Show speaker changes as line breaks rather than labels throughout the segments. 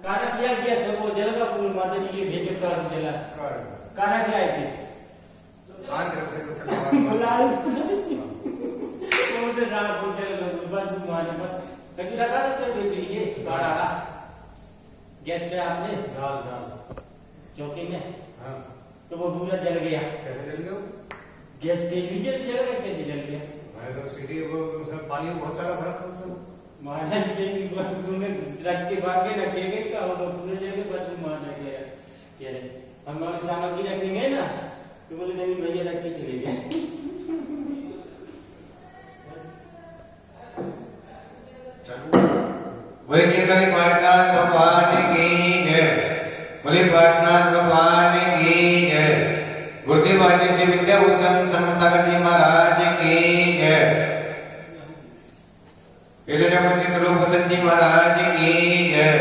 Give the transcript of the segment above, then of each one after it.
काना किया गया सब वो जलगापुर माता जी के भेज कर दिला काना किया है
आज रखे तो चलो
बुला रहे वो तो रात को जलगा बंद माने बस कैसे लगा ना चल के लिए काना गैस पे आपने
दाल
चौके में
हाँ
तो वो पूरा जल गया
कैसे जल गया
गैस तेज भी जल गया कैसे जल गया
मैं तो सिटी को उसमें पानी बहुत सारा भरा था उसमें
महाराज जी तुमने रख के भाग के रखेंगे क्या होगा पूरे जगह बदबू मार रखे कह रहे हम सामग्री रखने गए ना तो बोले नहीं भैया रख के चले गए
बोले चिंतन पाठनाथ भगवान की जय बोले पाठनाथ भगवान की जय गुरुदेव आचार्य श्री विद्या भूषण समसागर जी महाराज की जय जी महाराज की जय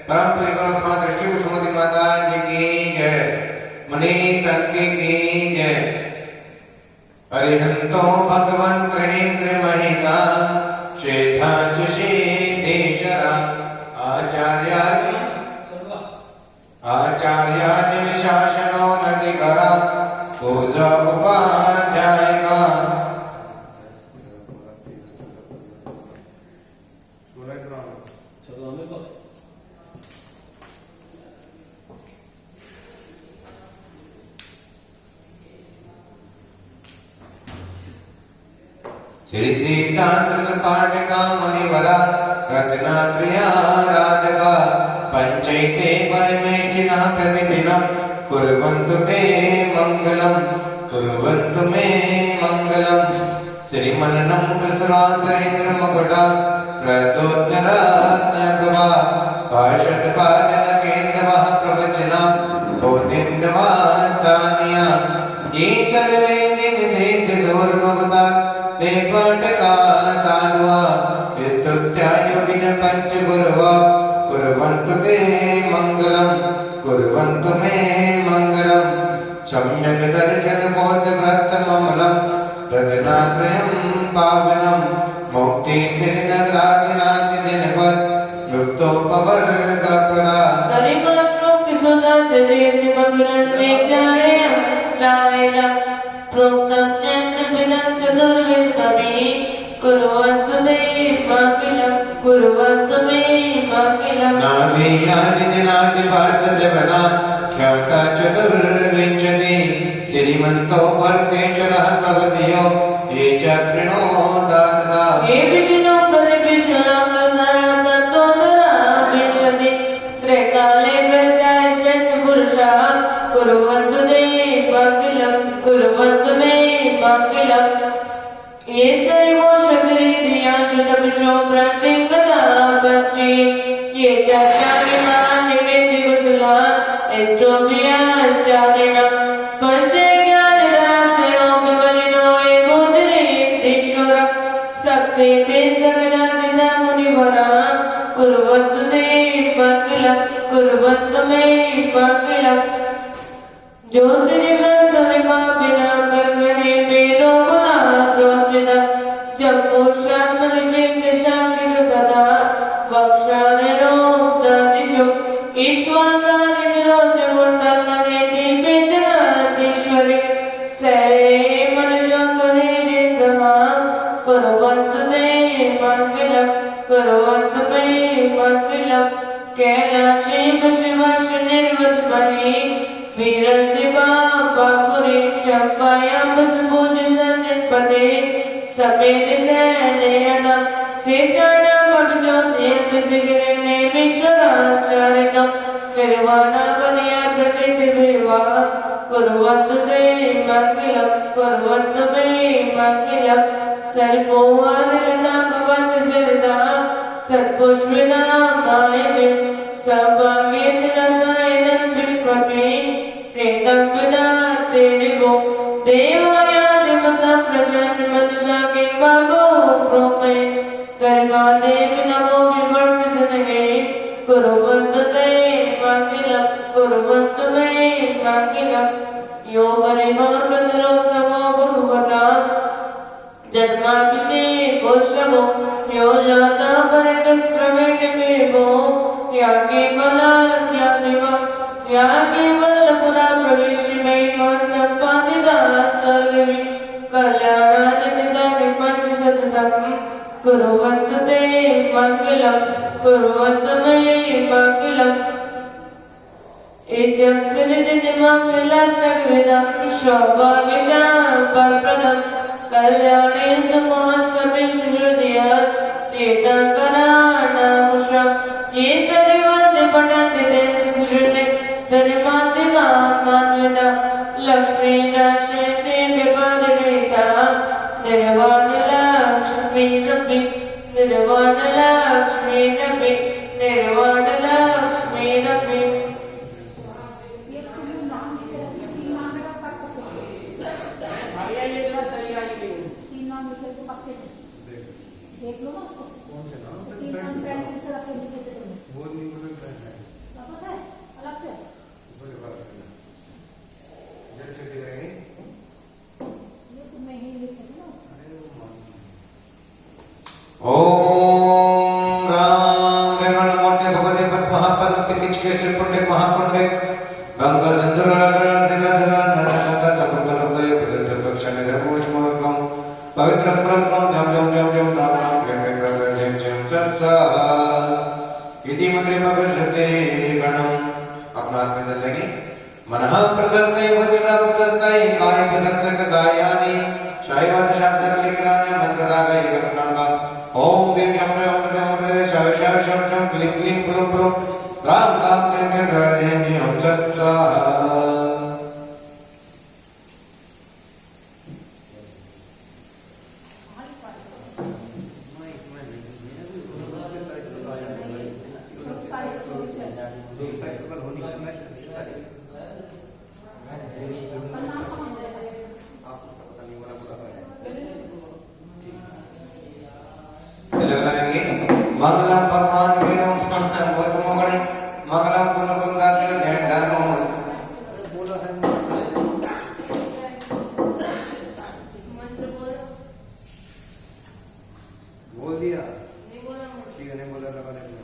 परम पूज्य दृष्टि कुसुमती माता जी की जय मणि तंकी की जय अरिहंतो भगवंत श्री महिता श्रेष्ठेश्वरा आचार्यादि विशासनो नदिकरा पूजा उपाध्यायिका
चलो हमें को
श्री सीतांत सपाटका मुनिवरा रत्नात्रिया राधका पंचैते परमेष्ठिनः प्रतिदिनं कुर्वन्तु ते मंगलम कुर्वन्तु मे मंगलम श्रीमन्नं दशरासेन्द्र मुकुटा प्रतोत्तरत्नप्रभा पार्षदपादनकेन्द्रवः प्रवचना बोधिन्दवास्तानिया ये सर्वे निधेति सुवर्णमुक्ता ते पाटका साधुआ स्तुत्या योगिन पंचगुरुवा कुर्वन्तु ते मंगलम कुर्वन्तु मे मंगलम सम्यक् दर्शन बोधभक्तममलं रत्नात्रयं पावनं मुक्ति श्रीनराजनाथ जनपद युक्तोपवर्गप्रदा
तरिमाश्रोक्ति सुधा जयति मंगलं वेद्याय श्रावेण प्रोक्तं चन्द्रपिदं चतुर्विधमि कुर्वन्तु ते मंगलं कुर्वन्तु मे मंगलं
नाभियादिजनादिपादजवना ख्याता चतुर्विंशति श्रीमन्तो भरतेश्वरः प्रभृतयो ये च कृणोदातसा
हे विष्णु प्रतिविष्णुनागधरा सन्तोदरा विंशति त्रैकाले प्रत्याय श्रेष्ठ पुरुषः कुर्वन्तु ते मंगलं कुर्वन्तु मे मंगलं ये सर्वो शतरीतिया शतपुषो प्रतिगता पंची ये चाचार्यमानि विद्युकुशला एस्ट्रोबियाचार्यणं पंचे ज्ञानदात्रयोऽपि बलिनो ये बोधिरेतीश्वर सक्ते ते सकलाजिता मुनिवरा कुर्वन्तु ते मंगलं कुर्वन्तु मे मंगलं ज्योतिर्गन्धर्वाभिना कर्मणे मे लोकलात्रोषिता जम्बूश्रामनिचेतशाकिरकथा वक्षारणोक्तादिषु ईश्वरकारिनिरोचकुण्डलमनेति वेदनाधीश्वरि सरे मनोजोतरेन्द्रः कुर्वन्तु ते मंगलं कुर्वन्तु मे मंगलं कैलासे शिवस्य निर्वतमहि वीरशिवा बापुरी चंपायां बसभुजसंजनपते समेत सैन्यदं शेषाणाम् अभिज्योतियन्त शिखिरे विश्वराचार्यं निर्वाणावलया प्रसिद्धिर्वा कुर्वन्तु ते मंगलं कुर्वन्तु मे मंगलं सर्वोवादिलता भवन्तु सरिता सर्वपुष्पिता मायते सौभाग्येन्द्रसायनं विश्वपि प्रेतं विदाते रिभो देवायादिमतं प्रसन्नमनसा किं भागो ब्रह्मे कर्मादेवि नमो विवर्तितनगे कुर्वन्तु ते मंगलं कुर्वन्तु मे मंगलं यो परिमार्गतरो समो भगवता जन्माभिषेकोत्सवो यो जाता परितस्रवेणमेवो या केवल पुरा प्रवेश महिमा संपादिता स्वर्ग में कल्याणार्जिता विपंच सततम कुर्वन्तु ते मंगलम कुर्वन्तु मे मंगलम इत्यं सृजनिमंगलसर्वविदं सौभाग्यशान्तिप्रदं कल्याणे समोऽस्मिन् हृदयात् तीर्थङ्कराणामुषं ये सदिवन्ति पठन्ति ते सुहृदे धर्माधिकामान्विता लक्ष्मीराश्रिते विपरिणीता निर्वाणलक्ष्मी रपि निर्वाणलक्ष्मी रपि निर्वाणलक्ष्मी रपि
देख लो ना उसको
कौन से नाम
तीन नाम फ्रेंड्स से रख के लिखे थे तुमने
वो नहीं बोले फ्रेंड है
वापस है अलग से
बोले बात करना जल्दी से दिखाएंगे
ये तुम्हें ही लिखे थे ना
अरे वो मान ओम राम निर्मल मूर्ति भगवते पद महापद किच के श्री पुण्य महापुण्य गंगा सिंधु रागर जिला जिला नरसंता चतुर्थ लोकय पवित्र पक्ष निरमोष मोहकम पवित्र परम जम जम जम जम नाम नाम जम जम जम जम सत्सा इति मंत्रे भविष्यते गणम अपना हाथ में चल लेंगे मनः प्रसन्नै वचसा प्रसन्नै काय प्रसन्न कसायानि शैवत शास्त्र लिखनानि मंत्र रागै गणनांगा ओम ह्रीं शं ह्रीं ओम ह्रीं ओम ह्रीं शव शव शं शं क्लीं क्लीं प्लुं प्लुं राम राम क्लीं क्लीं हृदयं जं सत्सा मंगलम भगवान विष्णु मंगलम गौतम गणे मंगलम कुल कुलदाते जय धर्म बोलो है
मंत्र बोलो
बोल दिया
नहीं बोला
ठीक है नहीं बोला लगा देना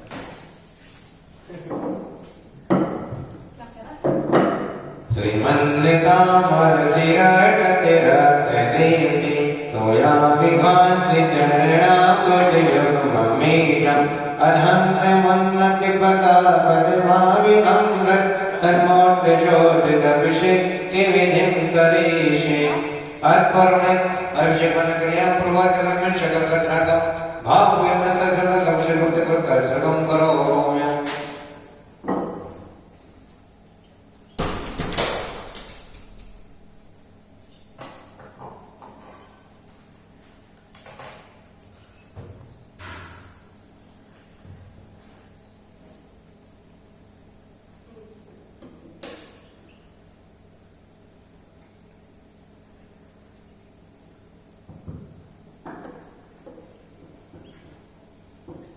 श्रीमन्दितामर शिरटते रत्नदेवी तोया विभासि चरणापतियुग्ममेजम् अर्हन्तमुन्नति पदा पद्माविनम्र धर्मोक्तशोधितभिषेक्य विधिं करिष्ये अत्पूर्णे अभिषेकक्रिया पूर्वाचरण शकलकथातं भावयन्तर्गतकर्षभक्तिप्रकर्षकं करोमि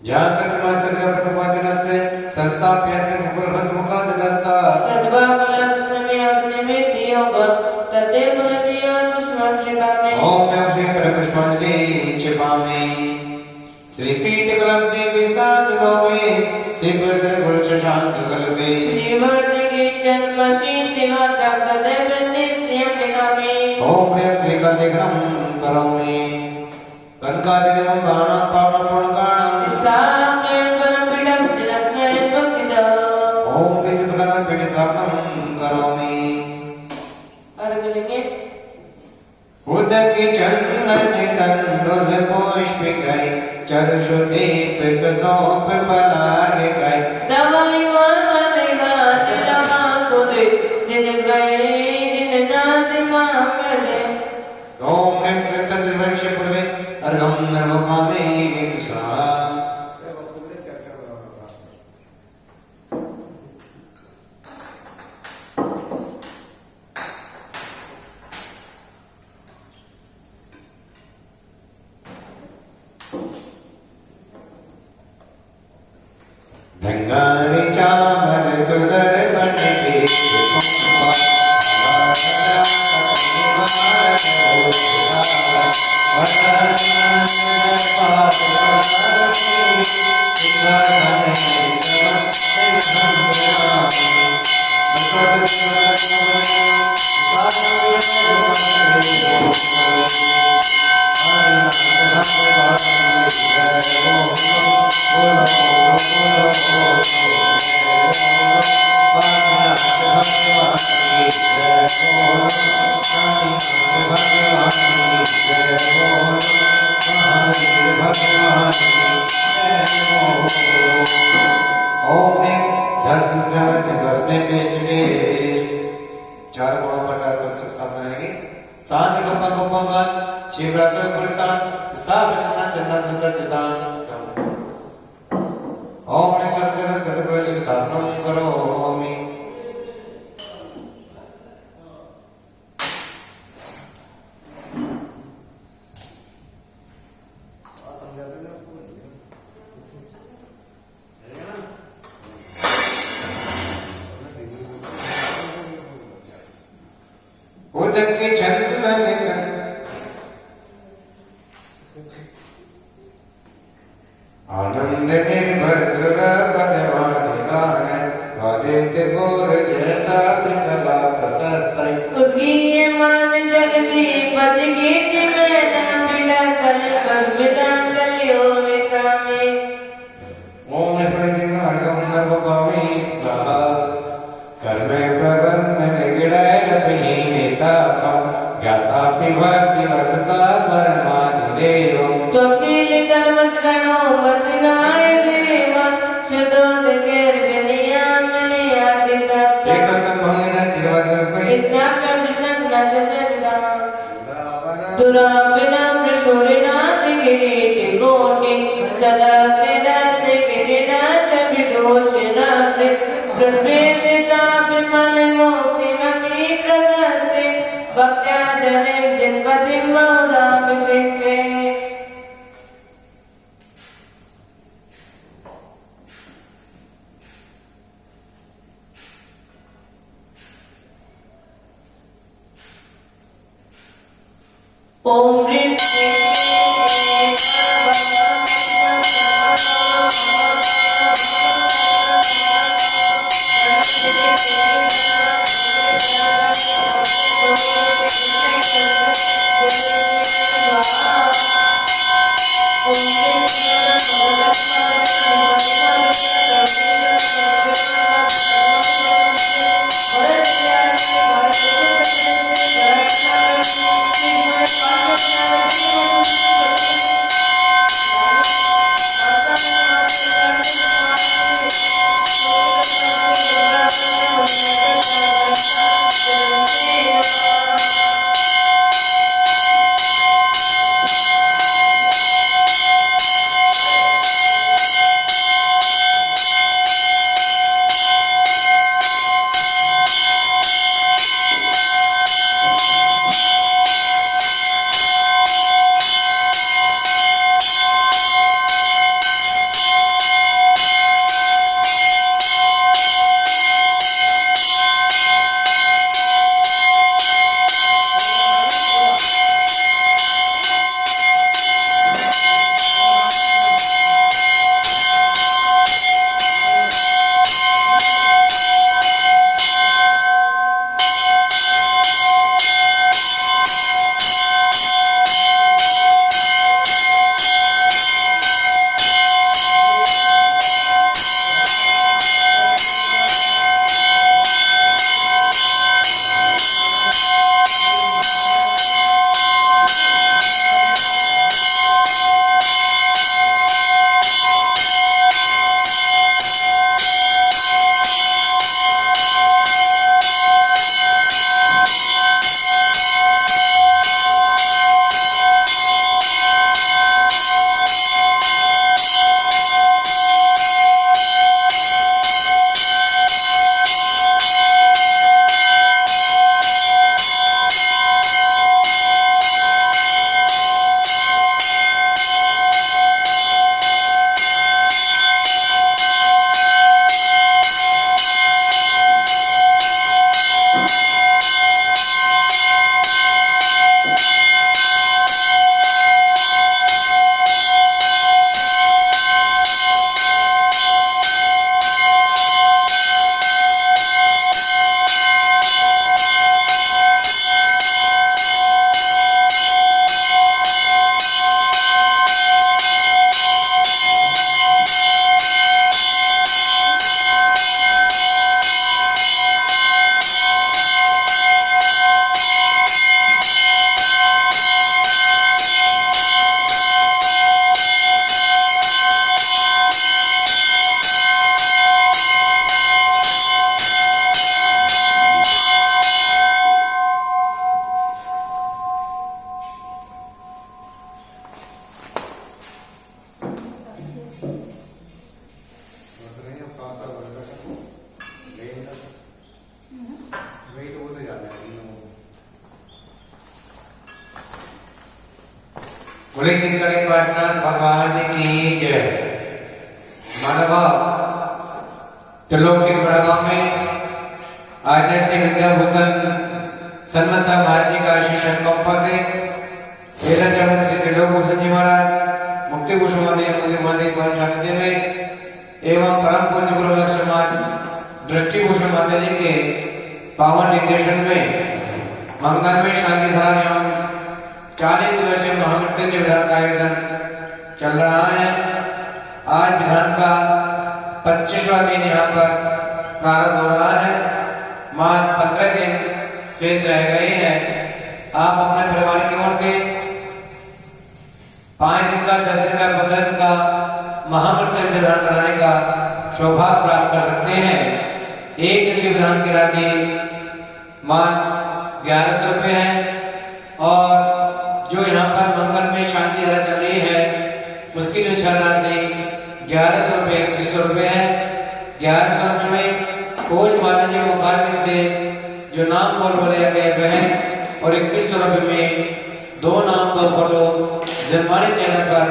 ज्ञानप्रतिमास्तकप्रतिपाचनस्य संस्थाप्यन्ते मुकुरहतमुखादस्ता
सर्वाकलापसमयाग्निमिति योग तते पुनर्दिया पुष्पं क्षिपामि
ओम नमः पुष्पांजलि क्षिपामि श्रीपीठकलं देवी स्थानसदोमे श्रीपति पुरुष शांत कल्पे
श्रीवर्धके जन्मशीतिवार्तां तदेव नित्यं लिखामि
ओम प्रेम श्रीकलेखनं करोमि कनकादिकं गानं पावनपूर्णगानं
स्थाप्यं परमपीठं तिलस्यं भक्तिदा
ओम विधिपदानं पीठितापनं करोमि
अर्घ लेंगे
उदके चंदन तंदुल पुष्पिकै चर्षुदीप सुदोप पलारिकै
दवली वर्मलिका चिरमा कुले दिन गए दिन नाति मामले
ओम ह्रीं क्लीं सत्सवर्षे पूर्वे अर्घं नर्वपामि विदुषा ढंगारी चामर सुदर पंडिते कुंभा चार गुणों पर चार पद स्थापना करेंगे। शांत गप्पा गप्पा गान शिवरात कुलतान स्थापना स्नान चंदन सुंदर चितान ओम ने चतुर्गत गतगत स्थापना करोमि। उदक के चंदन आनंद निर्भर सुर पदवादिगान स्वादित्य पूर जैसा कला प्रशस्त
उद्गीयमान जगदीपति कीर्ति में नामिड़ा सल पद्मितांजलियो निशामे।
ओम स्मृति नाटकम नर्वभावी स्वाहा कर्मे प्रबंध निगड़ाय लपहीनेता ज्ञाता पिवासी वसता परमानिरेयो
त्वमशील कर्मस्गणो मतिनाय देवा शुद्धो दिगेर विनियामनिया दिताप्ता
एकतम भंगना चिरवद्रपै
स्नाप्यं दुष्णं नाचचरिता दुरापिना प्रशोरिना दिगिरीटि कोटि सदा तेदाते किरीटा छबिडोषिनाते प्रस्वेदिता विमलमोक्तिमपि प्रदस्ते भक्त्या जने जन्मतिं मौदाभिषेके। ओम ह्रीं
बोले चिंतन पाठनाथ भगवान की जय। मानव त्रिलोक के बड़ा गांव में आचार्य श्री विद्याभूषण सन्मता महाराज का शिष्य कंपा से वेद चरण श्री त्रिलोक भूषण जी महाराज मुक्ति भूषण मुक्ति भवन शांति में एवं परम पूज्य गुरु समाज दृष्टि भूषण माता जी के पावन निर्देशन में मंगलमय शांति धारा एवं 40 दिवसीय महामृत्युंजय विधान का आयोजन चल रहा है। आज विधान का 25वां दिन यहाँ पर प्रारंभ हो रहा है। मात्र 15 दिन शेष रह गए हैं। आप अपने परिवार की ओर से 5 दिन का, 10 दिन का, 15 दिन का महामृत्युंजय विधान कराने का सौभाग्य प्राप्त कर सकते हैं। एक दिन के विधान की राशि मात्र 1100 रुपये है और जो यहाँ पर मंगल में शांति धारा चल रही है उसकी जो छल राशि 1100 रुपये 2100 रुपये है। 1100 रुपये में खोज माता जी मुखारबिंद से जो नाम बोल बोले गए वह और 2100 रुपये में 2 नाम 2 फोटो जनवाणी चैनल पर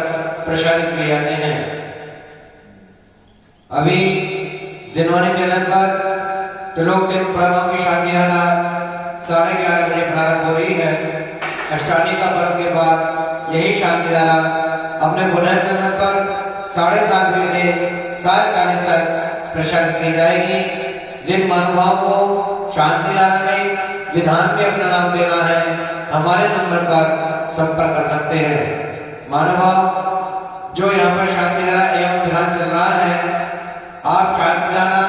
प्रसारित किए जाते हैं। अभी जनवाणी चैनल पर त्रिलोक के गांव की शादी धारा 11:30 बजे प्रारंभ हो रही है। अष्टानी का पर्व के बाद यही शांति धारा अपने पुनः समय पर 7:30 बजे से 7:40 तक प्रसारित की जाएगी। जिन महानुभावों को शांति धारा में विधान में अपना नाम देना है हमारे नंबर पर संपर्क कर सकते हैं। महानुभाव जो यहाँ पर शांति धारा एवं विधान चल रहा है आप शांति धारा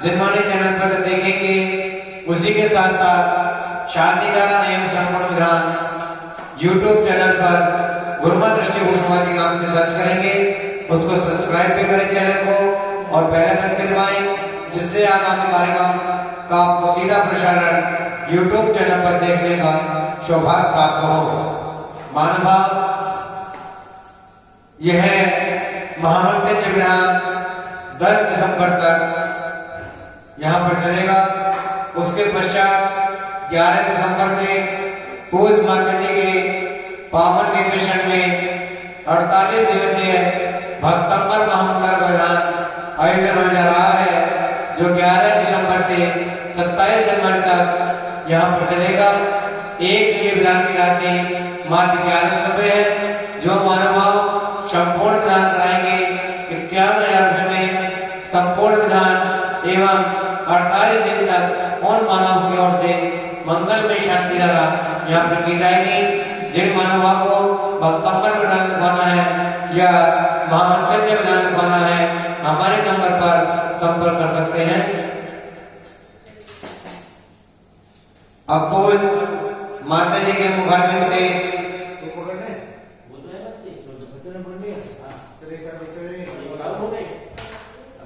जिनवाणी चैनल पर देखेंगे, उसी के साथ साथ शांति धारा एवं संपूर्ण विधान YouTube चैनल पर गुरुमा दृष्टि भूषणवादी नाम से सर्च करेंगे, उसको सब्सक्राइब भी करें चैनल को और बेल आइकन भी दबाएं, जिससे आगामी कार्यक्रम का आपको सीधा प्रसारण YouTube चैनल पर देखने का सौभाग्य प्राप्त हो। मानव यह महामृत्युंजय विधान 10 दिसंबर तक यहाँ पर चलेगा। उसके पश्चात 11 दिसंबर से पूज माता जी के पावन निर्देशन में 48 दिवसीय भक्तंबर महामंगल विधान आयोजन हो जा रहा है, जो 11 दिसंबर से 27 जनवरी तक यहाँ पर चलेगा। एक दिन के विधान की राशि मात्र 1100 रुपये है। जो मानव संपूर्ण विधान कराएंगे 51,000 रुपये में संपूर्ण विधान एवं 48 दिन तक उन मानव की ओर से मंगल में शांति धारा यहाँ पर की जाएगी। जिन मानवों को भक्तंबर विधान लिखवाना है या महामृत्युंजय विधान लिखवाना है हमारे नंबर पर संपर्क कर सकते हैं। अब माता जी के मुखारबिंद से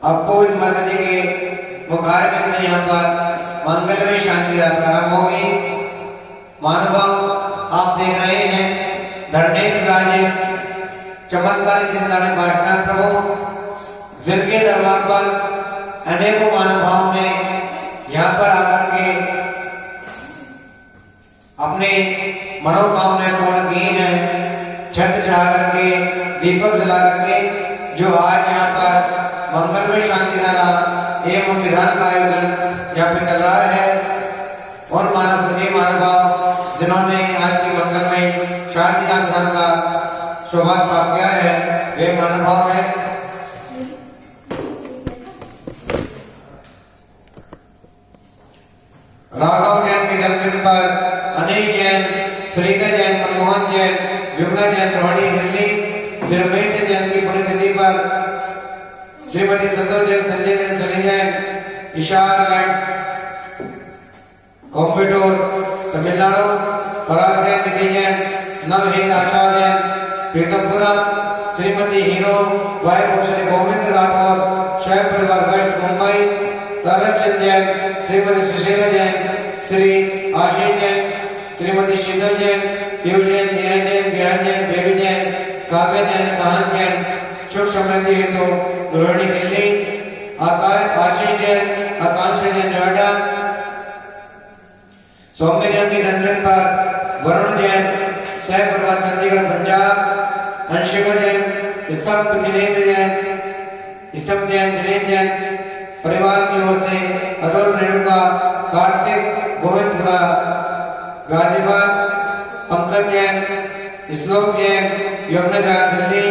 अपोज माता जी के मुखारबिंद से यहाँ पर मंगल में शांति धारा प्रारंभ होगी। मानव आप देख रहे हैं धरणेन्द्र राज चमत्कारी चिंतामणि पार्षद प्रभु, जिनके दरबार पर अनेकों मानव ने यहाँ पर आकर के अपने मनोकामनाएं पूर्ण की हैं। छत चढ़ा करके दीपक जला करके जो आज यहाँ पर मंगल में शांति धारा एवं विधान का आयोजन यहाँ पे चल रहा है, और मानव जिन्होंने आज की मंगल में शांति धारा विधान का सौभाग्य प्राप्त किया है वे मानव है। राघव जैन के जन्मदिन पर अनिल जैन, श्रीधर जैन, मनमोहन जैन, विमला जैन रोहिणी दिल्ली, श्रीमती जैन की पुण्यतिथि पर श्रीमती संतोष जैन, संजय जैन, सनी जैन, इशार लैंड कोम्बिटोर तमिलनाडु, पराग जैन, निधि जैन, नवहित आशा जैन, प्रीतमपुरा, श्रीमती हीरो वाइफ श्री गोविंद राठौर, शैव परिवार वेस्ट मुंबई, तरचंद जैन, श्रीमती सुशीला जैन, श्री आशीष जैन, श्रीमती शीतल जैन, पीयूष जैन, नीरज जैन, ज्ञान जैन, बेबी जैन, काव्य जैन, काहन जैन, सुख समृद्धि हेतु रोहिणी दिल्ली, आशीष जैन, आकांक्षा जैन नोएडा, सौम्य जैन के जन्मदिन पर वरुण जैन, सह परिवार चंडीगढ़ पंजाब अंशिका जैन स्तंभ जिनेंद्र जैन जिनेंद्र जैन परिवार की ओर से अतुल रेणुका कार्तिक गोविंदपुरा गाजीबाद पंकज जैन श्लोक जैन यमुना दिल्ली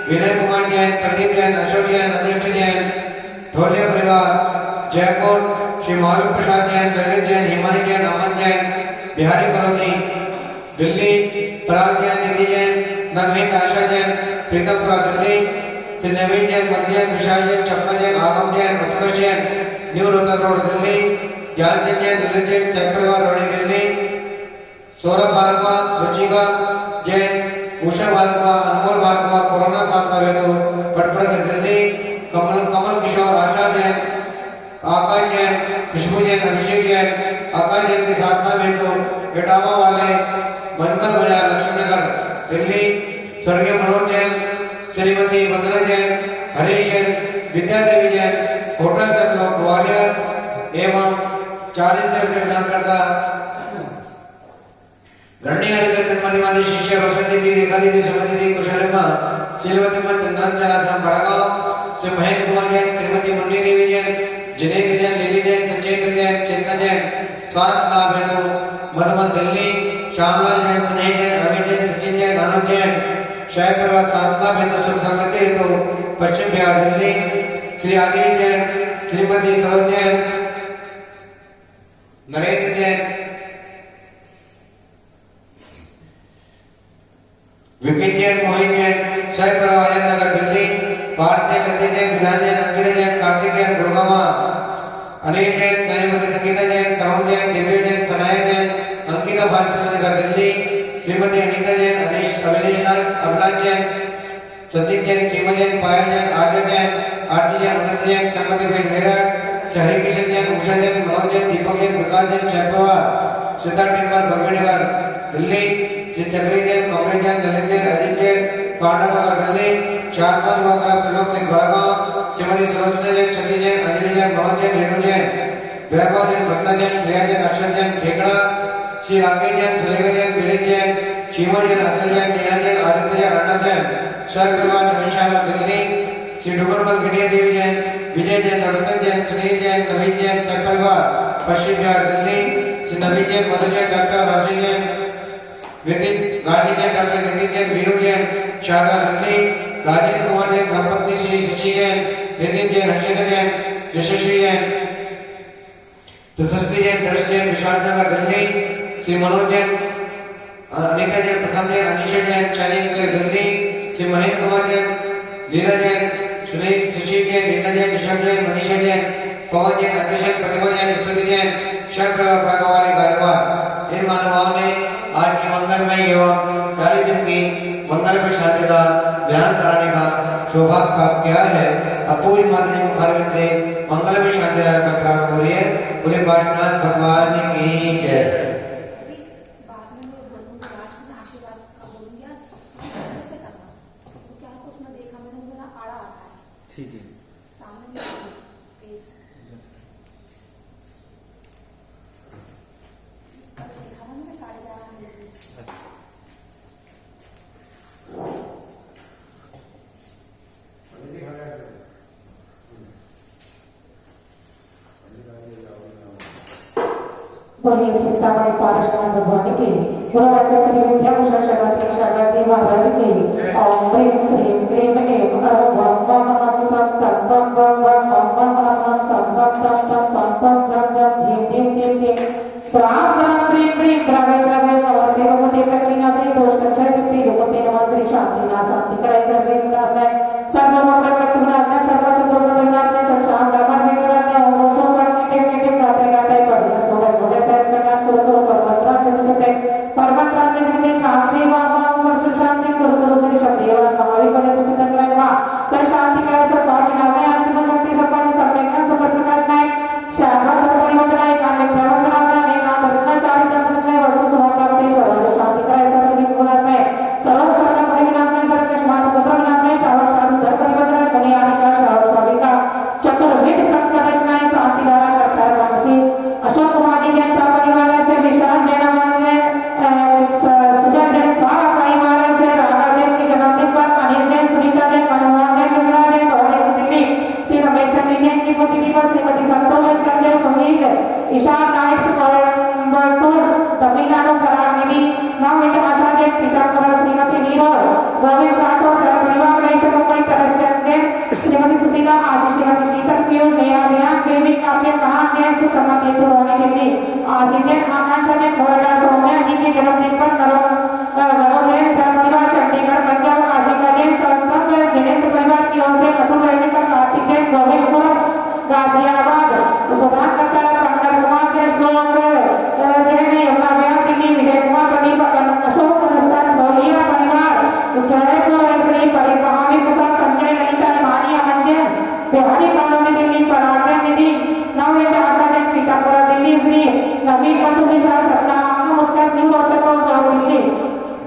विनय कुमार जैन प्रदीप जैन अशोक जैन अनुष्ठ जैन ढोले परिवार जयपुर श्री महावीर प्रसाद जैन ललित जैन हिमानी जैन अमन जैन बिहारी कॉलोनी दिल्ली पराग जैन निधि जैन नवहीत आशा जैन प्रीतमपुरा दिल्ली श्री नवीन जैन मधु जैन विशाल जैन चपना जैन आगम जैन उत्कर्ष जैन न्यू रोहतक रोड दिल्ली ज्ञानचंद जैन ललित जैन चक्रवार रोडी दिल्ली सौरभ भार्गव रुचिका जैन उषा भार्गव अनमोल भार्गव कोरोना साथ हेतु पटपड़ दिल्ली कमल किशोर आशा जैन आकाश जैन खुशबू जैन अभिषेक जैन आकाश जैन के साधना हेतु इटावा वाले मनकल बाजार लक्ष्मीनगर दिल्ली स्वर्गीय मनोज जैन श्रीमती वंदना जैन हरीश जैन विद्या देवी जैन होटल चंद्रलोक ग्वालियर एवं 40 देव से दानकर्ता गणनी हरिकर जन्मदिवादी शिष्य रोशन दीदी रेखा दीदी सुमन दीदी कुशलम्मा श्रीमती चंद्रन जनाश्रम बड़गांव श्री महेंद्र कुमार जैन श्रीमती मुन्नी देवी जैन जिनेंद्र जैन लिली जैन सचेंद्र जैन चिंतन जैन स्वागत लाभ हेतु मधुबन दिल्ली श्यामलाल जैन स्नेह जैन अमित जैन सचिन जैन अनुज जैन शायद परिवार स्वागत लाभ हेतु सुख समृद्धि हेतु पश्चिम बिहार दिल्ली श्री आदित्य जैन श्रीमती सरोज जैन नरेंद्र जैन विपिन जैन मोहित जैन शायद परिवार नगर दिल्ली भारत जैन लती जैन विधान जैन अंकिता जैन कार्तिक जैन गुड़गांव अनिल जैन श्रीमती संगीता जैन तरुण जैन दिव्य जैन सनाया जैन अंकिता बालचंद्र नगर दिल्ली श्रीमती अनीता जैन अभिलेश अविनाश जैन सचिन जैन सीमा जैन पायल जैन आर्य जैन आरती जैन उन्नत जैन संपति बेन मेरठ हरि किशन जैन उषा जैन मनोज जैन दीपक जैन विकास जैन शैपवा सिद्धार्थ टिम्बर बर्गनगर दिल्ली श्री चक्री जैन कमलेश जैन ललित जैन अजित जैन पांडवनगर दिल्ली शाहबाज वाकला प्रलोक जैन बड़गांव श्रीमती सरोजना जैन छत्ती जैन अंजलि जैन मनोज जैन रेणु जैन वैभव जैन रत्ना जैन प्रिया जैन अक्षर जैन ठेकड़ा श्री राकेश जैन सुलेखा जैन विनीत जैन सीमा जैन अतुल जैन नीना जैन आदित्य जैन अन्ना जैन सर परिवार नवीशाला दिल्ली श्री डुगरमल गिरिया देवी जैन विजय जैन नवरत्न जैन सुनील जैन नवीन जैन सर परिवार पश्चिम बिहार दिल्ली श्री नवीन जैन मधु जैन डॉक्टर राशि जैन विदिन राशि जैन डॉक्टर नितिन जैन वीरू जैन शारदा दिल्ली राजेंद्र कुमार जैन धर्मपत्नी श्री शशि जैन नितिन जैन हर्षिता जैन यशस्वी जैन प्रशस्ति जैन दर्श जैन विशालनगर दिल्ली श्री मनोज जैन अनिता जैन प्रथम जैन अनिशा जैन चाइनीज दिल्ली श्री महेंद्र कुमार जैन वीरा जैन सुनील सुशील जैन रीना जैन ऋषभ जैन मनीषा जैन पवन जैन अध्यक्ष प्रतिभा जैन स्तुति जैन शब्द वाले गायकवाड़ इन महानुभावों ने आज की मंगलमय एवं 40 दिन की मंगलमय शादी का बयान कराने का सौभाग्य प्राप्त किया है। अब पूरी माता जी मुखारविंद से मंगलमय शादी का प्रारंभ हो रही है। बोले पाटनाथ भगवान की जय।
बाद में मैं बोलूँगी आज में आशीर्वाद का बोलूँगी आज कैसे करना तो क्या है उसमें देखा मैंने मेरा आड़ा आता है
ठीक है
सामने नहीं फेस देखा ना मैंने 11:30 बजे
बोलिए चिंतामणि पारसनाथ भगवान की बोलो श्री विद्या भूषण शगति शगति महाराज की ओम ह्रीं श्रीं क्लीं ऐं अरं वं वं हम सं तं तं वं वं हम हम सं सं तं तं सं तं जं जं झीं झीं झीं झीं स्वां स्वां क्रीं क्रीं द्रवे द्रवे नमस्ते नमस्ते कक्षिणा श्री दोष कक्षय युक्ति नमस्ते नमः श्री शांति ना शांति कराय सर्वे विनाशनाय सर्वमंगल प्रतुनाथ सर्व सुखोपनाथ संसार ब्रह्म विग्रह ओम ओम करने के गाते गाते पढ़ना सोलह सोलह सहस्र करना कुरकुरु परमंत्र जगते परमंत्र जगते शांति वामा वर्ष शांति कुरकुरु श्री शब्देवा महावीर पद चितंगन वा सर शांति कराय सर बाकी नामे अंतिम शक्ति संपन्न सर्वज्ञ सुपर प्रकाश नाय शांत परिवर्तनाय कामे प्रवर्तनाय नाम रत्नाचार्य तंत्र ईशा नाइट्स कोयंबटूर तमिलनाडु परागनिधि नवनीत आचार्य पीताम्बर श्रीमती नीरव गोविंद राठौर परिवार रहित मुंबई तरफ श्रीमती सुशीला आशीष श्रीमती शीतल प्रियो नेहा विहान देवी काव्य कहान जैन सुकमा केतु रोहिणी दिल्ली आशीजन आकांक्षा नोएडा सौम्या जी के जन्मदिन पर गणोलेन परिवार चंडीगढ़ पंजाब आशिका जैन संपंग दिनेश परिवार की ओर से मसूर रहने का कार्तिक जैन गोविंदपुर गाजियाबाद प्रधानकर्ता पंकज कुमार जैन श्लोक जैन यमुना विहान दिल्ली विजय कुमार प्रदीप अशोक अनुष्ठान बोलिया परिवार जयपुर श्री परिवहन प्रसाद संजय ललिता मानी अमन बिहारी कॉलोनी दिल्ली पराजय निधि नवनीत आचार्य पीतापुरा दिल्ली श्री नवीन मधुमिश्रा सपना उत्तर न्यू रोहतक दिल्ली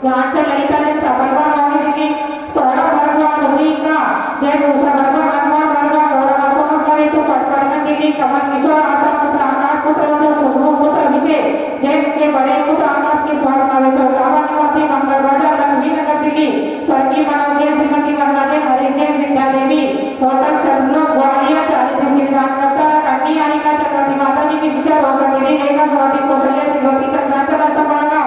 गांचल ललिता ने परिवार रोहिणी दिल्ली सौरभ भरद्वाज धोनी का जय भूषण भरद्वाज हनुमान भरद्वाज गौरव कवि तो पटपड़गन दिल्ली कमल किशोर आशा पुत्र आकाश पुत्र खुशबू पुत्र अभिषेक जय के बड़े पुत्र आकाश के स्वास्थ्य कवि तो कावा निवासी मंगल बाजार लक्ष्मी नगर दिल्ली स्वर्गीय मनोज जैन श्रीमती वंदना जैन हरि जैन विद्या देवी होटल चंद्रो ग्वालियर चारित्र विधानकर्ता कन्नी अनिका चक्रवर्ती माता जी की शिष्या रोशन देवी रेखा स्वाति कौशल्या श्रीमती चंद्राचल अस्तपड़गा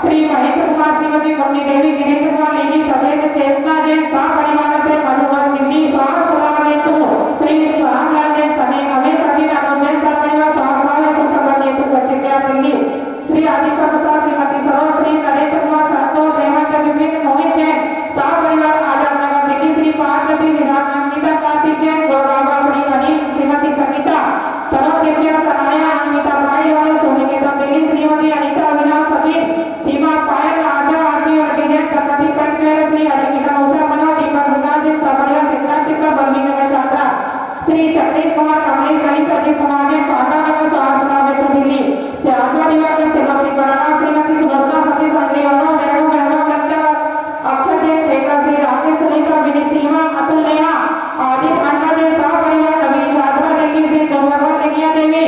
श्री महेंद्र कुमार श्रीमती मुन्नी देवी वीरेंद्र कुमार लीली सफेद चेतना जैन सा परिवार से मधुबन दिल्ली स्वास्थ्य लाभ हेतु श्री श्यामलाल जैन सने हमें सभी राम जैन सा परिवार स्वास्थ्य लाभ सुप्रभात हेतु कचरिया दिल्ली श्री आदिश्वर प्रसाद श्रीमती सरोज श्री नरेंद्र कुमार संतोष हेमंत विपिन मोहित जैन सा परिवार आजाद नगर दिल्ली श्री पार्वती विधान अंकिता कार्तिक जैन गोगावा श्री अनिल श्रीमती संगीता तरुण दिव्या सनाया अंकिता भाई वाले सोनिकेतन दिल्ली श्रीमती अनिता अविनाश समीर सीमा पायल आजा आरती और जैन सरपति पंचमेल श्री हरिकिशन उषा मनोज दीपक विकास जैन सबरिया सिद्धार्थ बल्मी नगर छात्रा श्री चक्रेश कुमार कमलेश गणित अजीत कुमार जैन पाटा नगर स्वास्थ्य लाभ हेतु दिल्ली से आत्मनिवार जैन तिरुपति बराना श्रीमती सुभद्रा सती संजय और रेणु वैभव पंचावत अक्षर जैन ठेका श्री राकेश सुलेखा विनीत सीमा अतुल नेहा आदित्य अन्ना जैन सह परिवार नवीन छात्रा दिल्ली श्री दुर्गा देविया देवी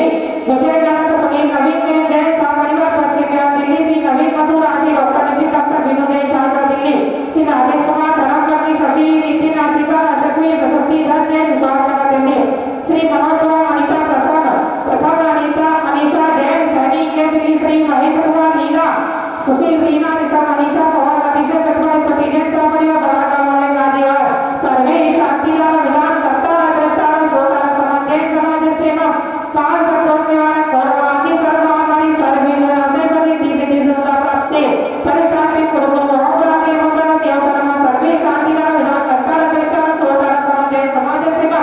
विजय जगत सुनील नवीन जैन जैन सह परिवार पश्चिम दिल्ली श्री नवीन मधुर राजी डॉक्टर नितिन डॉक्टर विनोद जैन छात्रा दिल्ली श्री राजेश कुमार धर्मपति शशि नितिन आशिका अशक्वी बसंती धर जैन स्वास्थ्य दिल्ली श्री मनोज कुमार अनिता प्रसन्न प्रथम अनिता अनिशा जैन सैनिक के दिल्ली श्री महेंद्र कुमार लीला सुशील रीना ऋषभ अनिशा पवन अतिशय कटवाल छोटी जैन सह परिवार बड़ा गांव वाले गाजीवार सर्वे शांति विधान करता राजस्थान सोता समाज जैन समाज सेवा काल सटोर निवारण गौरवादि सर्वमानी सर्वे नामे सभी दीदी सुंदर प्राप्ति सर्वे शांति कुटुंब होगा के मंगल देवतनमा सर्वे शांति विधान करता राजस्थान सोता समाज जैन समाज सेवा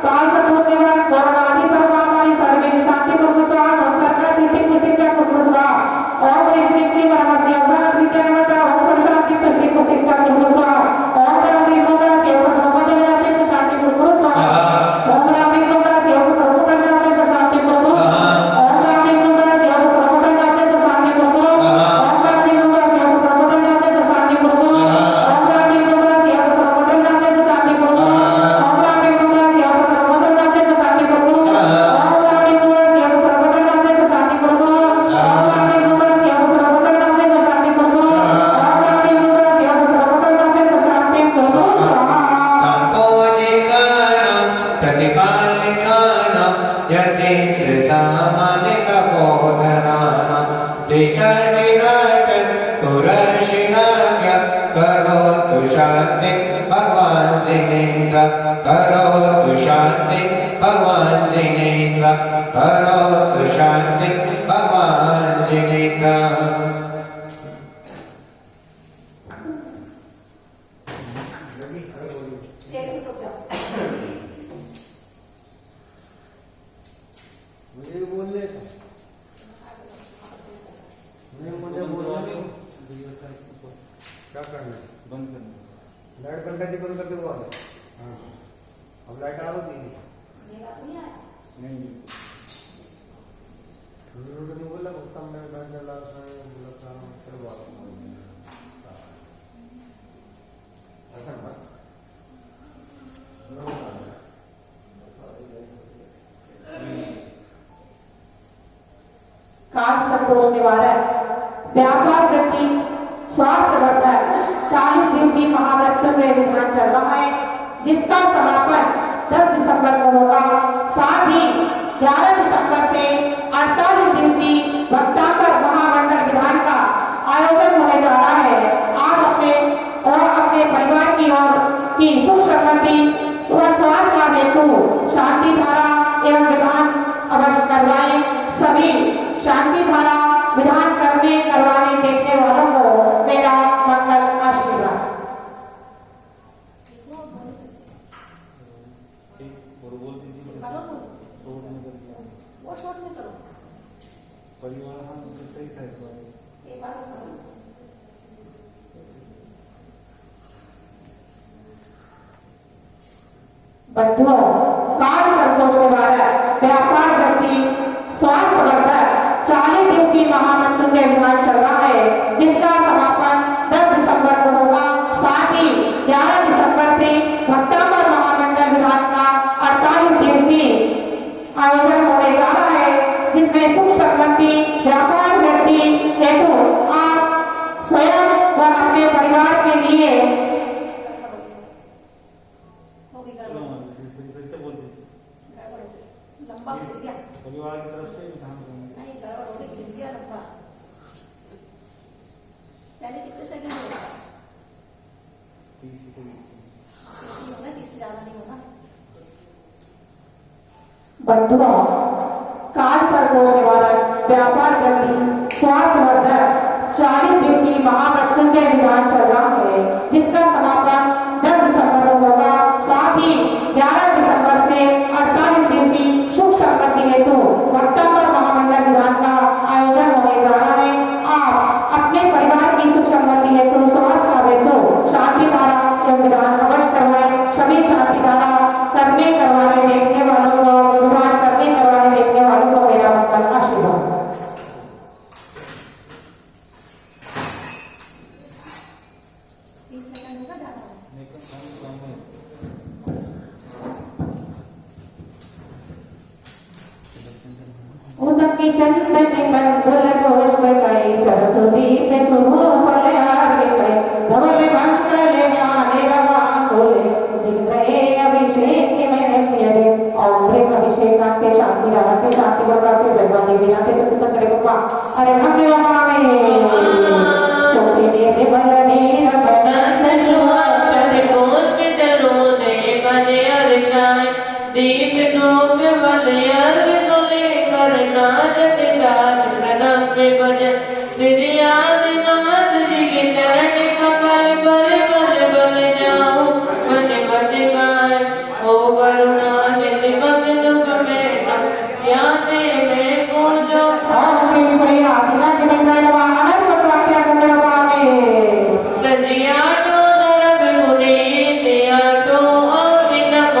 काल सटोर निवारण गौरवादि सर्वमानी सर्वे शांति कुटुंब स्वाहा संसर्ग तिथि पुष्टि कुटुंब स्वाहा ओम श्री श्री परमस्य भगवान विद्यावता ओम शांति प्रति पुष्टि कुटुंब स्वाहा ओम रामी गोरा सेव सर्वोदय जाते शांति कुटुंब स्वाहा ओम रामी गोरा सेव सर्वोदय जाते शांति कुटुंब ओम रामी गोरा सेव सर्वोदय जाते शांति कुटुंब ओम रामी गोरा सेव सर्वोदय जाते शांति कुटुंब ओम रामी गोरा सेव सर्वोदय जाते शांति कुटुंब ओम रामी गोरा सेव सर्वोदय जाते शांति कुटुंब ओम रामी गोरा सेव सर्वोदय जाते शांति कुटुंब ओम रामी गोरा सेव सर्वोदय जाते शांति कुटुंब ओम रामी गोरा सेव सर्वोदय जाते शांति कुटुंब
संपोजिकानां प्रतिपालिकानां यतीन्द्र सामानिकबोधनानां दिशाचिराचस्तुरशिराज्ञ करोतु शान्ति भगवान् जिनेन्द्र करोतु शान्ति भगवान् जिनेन्द्र करोतु शान्ति भगवान् जिनेन्द्र
मुझे बोल ले मुझे बोल क्या करना है?
बंद करना
लाइट बंद करके बोल हाँ अब लाइट आ गई
नहीं
नहीं बोला उत्तम में बैठ चला फिर बोला ऐसा ना
काल संतोष निवारक व्यापार वृद्धि स्वास्थ्य वर्धक 40 दिवसीय महाव्रत विधान चल रहा है जिसका समापन 10 दिसंबर को होगा। साथ ही 11 दिसंबर से 48 दिवसीय भक्तांबर महामंडल विधान का आयोजन होने जा रहा है। आप अपने और अपने परिवार की ओर की सुख समृद्धि व स्वास्थ्य लाभ हेतु शांति धारा एवं विधान अवश्य करवाएं। सभी शांति धारा विधान करवाने देखने वालों को मेरा मंगल आशीर्वाद।
वो शॉट में करो।
परिवार हाँ तो सही था इस बार।
एक बार करो।
बंधुओं, कार्य संतोष के द्वारा व्यापार वृद्धि स्वास्थ्य वर्धक 40 दिवसीय महामृत्युंजय विधान चल रहा है, जिसका समापन 10 दिसंबर को होगा। साथ ही 11 दिसंबर से भक्तांबर महामंडल विधान का 48 दिवसीय आयोजन होने जा रहा है, जिसमें सुख समृद्धि व्यापार वृद्धि हेतु आप स्वयं व अपने परिवार के लिए
लंबा खिंच गया।
परिवार की तरफ से विधान
नहीं गड़बड़ हो गई, खिंच गया लंबा। पहले कितने सेकंड हुए?
30
होगा, 30 से ज्यादा नहीं होगा।
बंधुओं, कार्य संतोष निवारक व्यापार वृद्धि स्वास्थ्य वर्धक 40 दिवसीय महामृत्युंजय विधान चल रहा है, जिसका समापन 10 दिसंबर को होगा। साथ ही 11 दिसंबर से 48 दिवसीय सुख समृद्धि हेतु भक्तांबर महामंडल विधान का आयोजन होने जा रहा है। आप अपने परिवार की सुख समृद्धि हेतु स्वास्थ्य हेतु शांति धारा एवं विधान अवश्य करवाएं। सभी शांति धारा करवाने देखने वालों को विधान करवाने देखने वालों को मेरा मंगल आशीर्वाद।
20 सेकंड होगा, ज्यादा होगा।
उदकी चंदन कंदुल घोष कई सरस्वती में सुनो फलहार कई धवल मंगल माले रवांगुले दिन रहे अभिषेक में प्रिय ओम प्रेम अभिषेकांते शांति राते शांति बरकाते भगवान विनाते सत्संग कृपा अरे हम रमावे सोते दे बलनी
गंध सुवाक्षर पुष्पित रोदे पदे अर्षाय दीप धूप बलयर्घ सुले करनादत चार प्रदम्भ भजन श्री आदिनाथ जी के चरण कमल पर बल बल जाऊं मन बद गाय हो करुणा निधि बम दुख में न याते में पूजो
ओम प्रेम प्रिय आदिनाथ जी ने नवा अनंत प्राप्ति करवावे
सजिया तो धर्म मुनि दिया तो अभिनव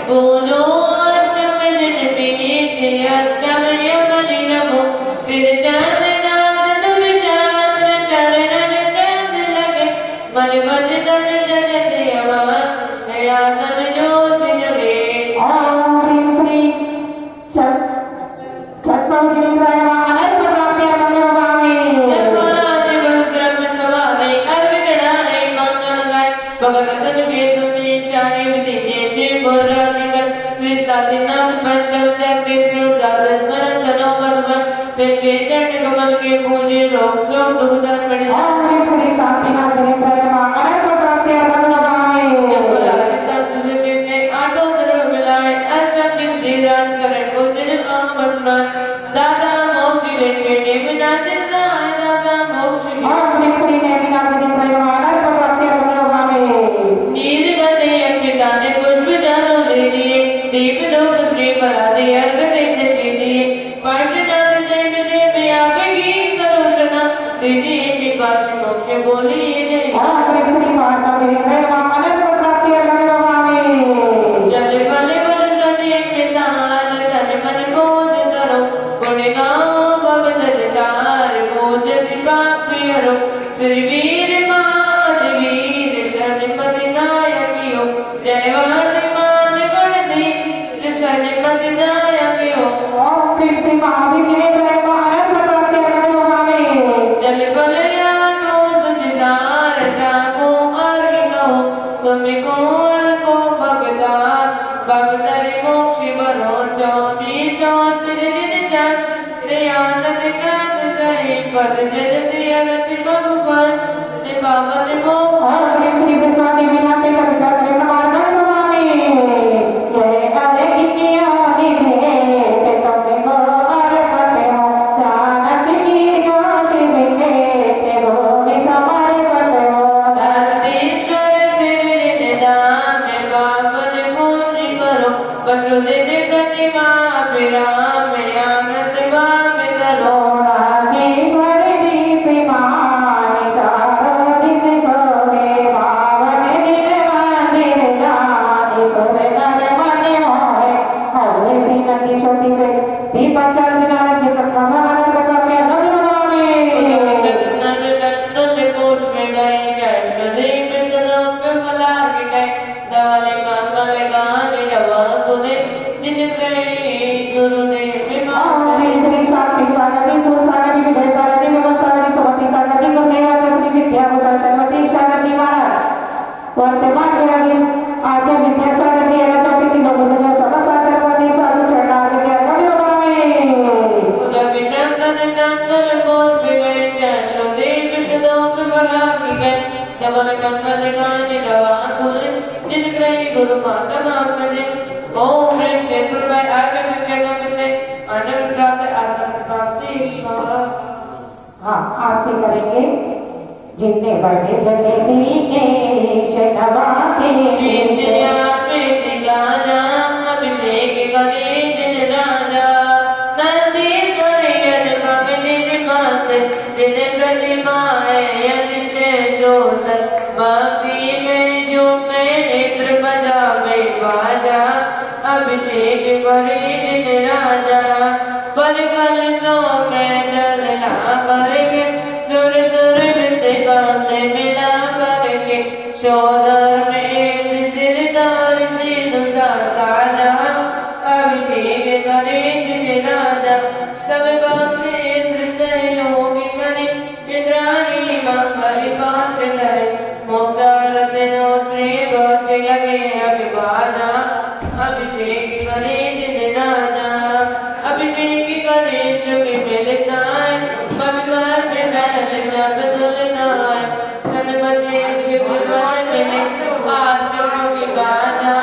बोलो अष्टम जन्मी अष्टम यमनि नमो सिर चंदनाद विचार चरण चंद लगे मन बन तन जगत यमा दया तम ज्योति जगे
ओम प्रेम श्री छत्पौजी नवा अनंत प्राप्ति करवावे
जपनादि बलद्रव्य सवारे अर्घ मंगल गाय भगवतन के तुमने शाही विधि श्री बोराधिकर श्री साधीनाथ पंचवचर के श्री स्मरण धनो परम तिलके चरण कमल के पूजे रोग शोक दुख दर्द पड़े
ओम प्रेम श्री शांतिनाथ जी ने नवा अनंत प्राप्ति करवावे
जपनादि संस्कृति के आठों सर्व मिलाए अष्टम विधि राज करण को जन अंग बसनाए दादा मोक्ष लक्ष्मी विनाश राय दादा मोक्ष
ओम प्रेम श्री नेमिनाथ जी ने नवा अनंत प्राप्ति करवावे
नीलगंधे अक्षताने पुष्प जानो लीजिए दीप धूप श्री परादे अर्घ देते कीजिए पार्श्वनाथ जय विजय में आपकी करोषणा दीजिए निपाश मोक्ष बोलिए
ओम प्रेम श्री महात्मा जी ने नवा अनंत प्राप्ति करवावे
जल बल वर्षणे पितार धन मन बोध करो गुण गाओ भव दजतार बोझ सिपा प्रियरो श्री वीर महावीर शनिपति नायकियो जय वर्धमान गुण दी शनिपति नायकियो
ओम प्रेम श्री महावीर जी ने नवा अनंत प्राप्ति करवावे
जल बल यानो सुचितार जागो अर्घ कहो तुमको को भगतार भगतरि मोक्ष बरो चौबीसों सिर दिन चांद आनंद गान सही पद जन दियरति मम मन निभावन मोह
और श्री कृष्ण देवी नाते कविता करे प्रमाण स्वामी ये अरे किया निधे ते कमे गो अरे पते हो जानत की जोशी मिले ते रोने समारे पते हो
नंदीश्वर सिर निदान पावन मोनि करो वसुदेव प्रतिमा विराम आगत वाम धरो
नागेश्वर दीप मानि तारो दिस सोरे पावन दिन मंदिर जानि सोरे नर मन होए हरे श्री नदी छोटी पे दीपक चल बिना रखे प्रभु प्रभु के अनुगामी
नंदन पुष्प गए जय सुदीप सलोक फला गए दवाले मंगल गान रवा कुले जिन गए गुरुदेव
श्री श्री शांति सागरी सुर सागरी विजय सागरी विमल सागरी सुमति सागरी गुरुदेव श्री विद्या भूषण शर्मति सागरी महाराज वर्तमान विरागी आचार्य विद्या सागरी एवं तिथि लोगों सभा सागरपति साधु चरणार विद्या
कवि चंदन नंदन पुष्प गए जय सुदीप सलोक फला गए दवाले मंगल गान रवा कुले जिन गए गुरु माता मामने ओम ह्रीं श्रीं प्रभय आगे विद्या मिलते आनंद प्राप्ति ईश्वर
हाँ आरती करेंगे जितने बड़े जने के शनवाते
गाना अभिषेक करे जिन राजा नंदीश्वर कमलिन मात दिन प्रतिमा अतिशोत भक्ति में जो मैं नेत्र बजावे बाजा अभिषेक करे जिन राजा पर कल नो में जलना करके सुर सुर मित कांते मिला करके शोधर में सिरदार श्रीनुषा साजा अभिषेक करे जिन राजा सब पास इंद्र सहयोगी करे इंद्राणी मंगल पात्र करे मोक्तारत नो श्री रोषि लगे अभिवाना अभिषेक करे जिन राजा अभिषेक करे सुख मिलता है पवित्र से महल सब दुलता है सन्मति सुखमय मिले आत्मा की गाजा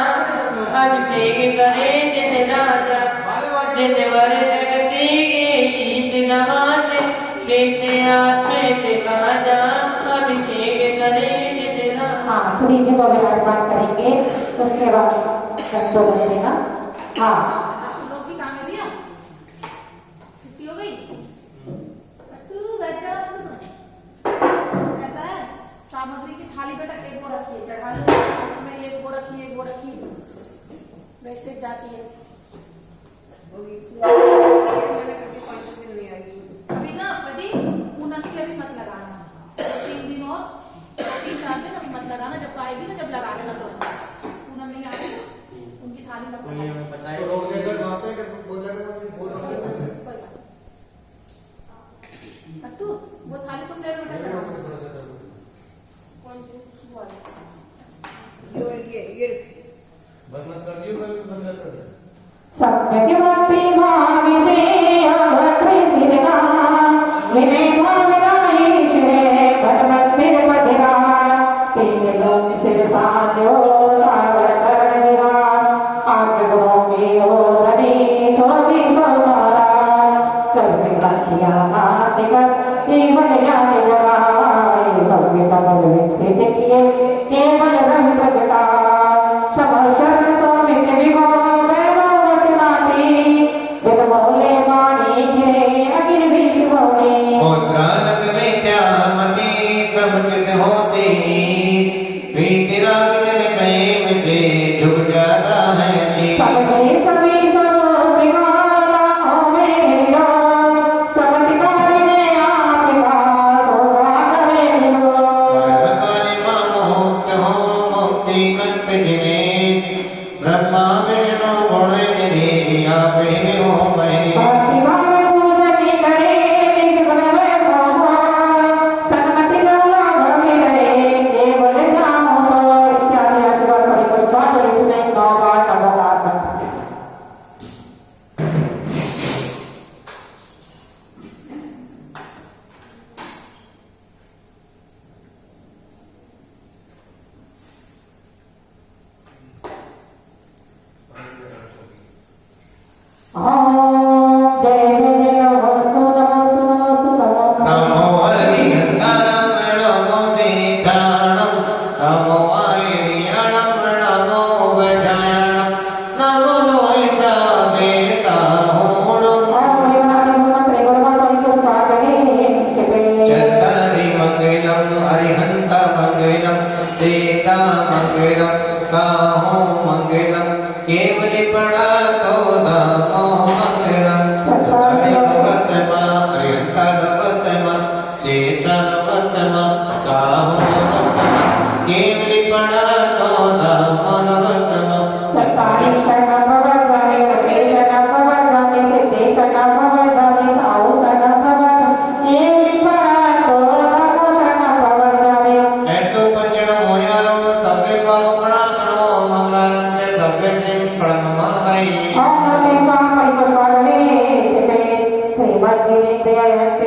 अभिषेक करे जिन राजा जिन वर जगती ईश नवाजे शेष आत्मा से गाजा अभिषेक करे जिन राजा
हाँ श्री जी को विराजमान करेंगे उसके बाद संतोष देना हाँ
लोग जी कहाँ गए भैया छुट्टी हो गई कट्टू बैठा ऐसा है सामग्री की थाली बेटा एक वो रखिए चढ़ाने में एक वो रखी वेस्टेज जाती है अभी ना प्रदीप पूनम की अभी मत लगाना 3 दिन और 3-4 दिन अभी मत लगाना जब आएगी ना जब लगा देना तो पूनम नहीं आएगी उनकी थाली मत
कोई हमें पता
तो
है
रोक देकर वहाँ पे बोल रहे बोल रहे थे
कोई बात कट्टू वो थाली तुम ले लो बेटा चढ़ाओ।
थोड़ा सा
कौन सी वो वाली?
बंद मत कर दियो कभी बंद कर से
सम्यक् भाविषे अवधे सिरना विने भावनाई से भगवत सिर पधिरा तीन लोग सिर भाजो सावर कर दिरा आग गोमी हो रनी थोड़ी सोनारा कर्म किया हाथ कर जीवन जाने लगाए भव्य कमल विकसित किए केवल रंग प्रगटा क्षमा शरण स्वामी विभो
मुद्रालक विद्यामती समुचित होती प्रीति राग जन प्रेम से झुक जाता है शीश
सबके सभी स्वरूप विवादा हो मेरा चमत्कारी ने आपका होगा करे लो
कर्मकाली मां मुक्त हो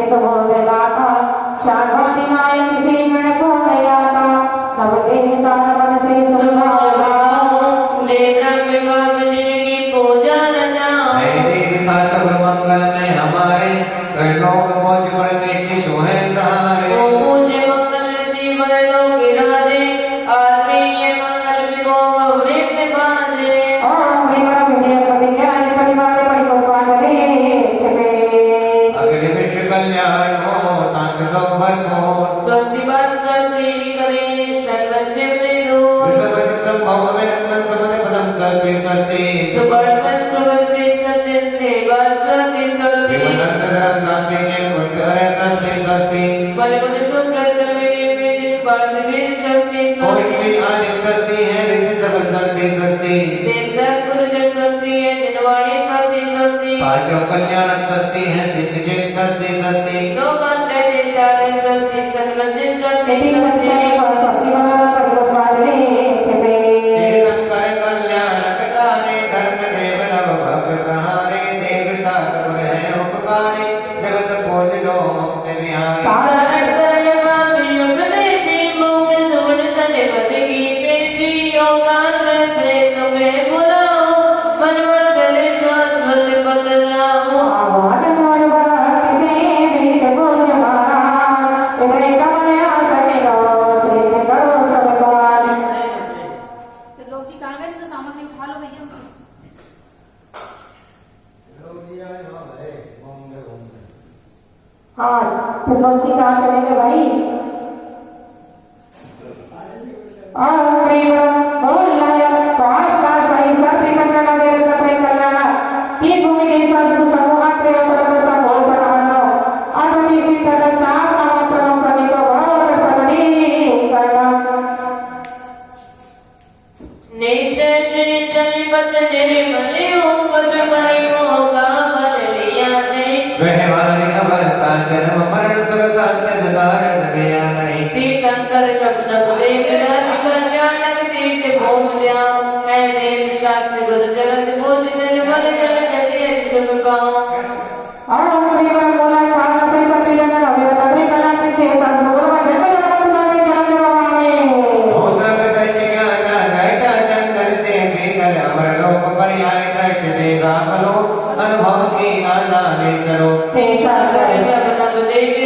सुबोधलाता शांति नायक श्री गणपोयाता नवदेवता नमन से सुभागाओ
ले द्रव्य बाप जिनकी पूजा रचाओ
देवी सात गुरु मंगल में हमारे त्रैलोक मोज परमेश सुहे सहारे
ओ पूज्य मंगल ऋषि वरलोक राजे आत्मीय मंगल विभोग वेद बाजे
ओम भीमरा विजय प्रतिज्ञाय परिवार परिकल्पनारे छपे
अखिल विश्व कल्याण हो शांत सौभर हो
स्वस्ति बल स्वस्ति करे शरण शिव दो
विश्वपति संभव विनंदन समद पदम सर्वे स्वस्ति
सुपर्शन सुगर से सत्य श्री स्वस्ति स्वस्ति
जीवनंत धर्म शांति के कुंत हरे स्वस्ति स्वस्ति
बल बुद्ध सुप्रत मेरे वेद पाठ वीर स्वस्ति
कोई
स्वस्ति
भी आदिक स्वस्ति है रिद्धि सकल स्वस्ति स्वस्ति
देवदत्त गुरुजन स्वस्ति है जनवाणी स्वस्ति स्वस्ति
पांचों कल्याणक स्वस्ति है सिद्ध चेत स्वस्ति स्वस्ति
लोकांत चिंता स्वस्ति सन्मंजन स्वस्ति
यदि सत्य
स्वस्ति
स्वस्ति वाला परिकल्पनारे छपे
तीर्थम कर कल्याण कटाने धर्म देव नव भव्य सहारे देव सागर है उपकारी जगत पूज जो मुक्त विहारी
करण करण पापी उपदेशी मोग सुन सनिपत की पेशी योगांत से तुम्हें बुलाओ मन मन करे शाश्वत पद रामो
आवाज मोर किसे विष बोझ मारा इतने कमले आसने गो सिद्ध करो सब बार
तो लोग जी कहाँ गए तो सामग्री उठा लो भैया
हाँ तो लोग जी कहाँ चलेंगे भाई ओम प्रेम बोल लाया पांच का सही सत्य कल्याण देव सत्य कल्याण तीन भूमि के सद्गुरु समूह प्रेम परम समूह बनानो अटनी तीर्थ सात नाम प्रभु सनी को बहुत सगनी करना
निश्चय जनिपत निर्मल ओम पद परियो का बल लिया नहीं
व्यवहारिक अवस्था जन्म मरण सुख शांति सदा रजनिया नहीं
तीर्थंकर शब्द देव कल्याणक तीर्थ भोम द्याओ है देव शास्त्र गुरु जगत बोध निर्मल जल जलिय शुभ पाओ
ओम प्रेम बोला पांच से सत्य कल्याण देव सत्य कल्याण के सद्गुरु जन्म जन्म सारे जन्म जन्म
होत्र दैत्य ज्ञान दैता चंदन से शीतल अमर लोक पर्याय दृश्य से गाफलो अनुभव की नाना निसरो
तीर्थंकर शब्द देव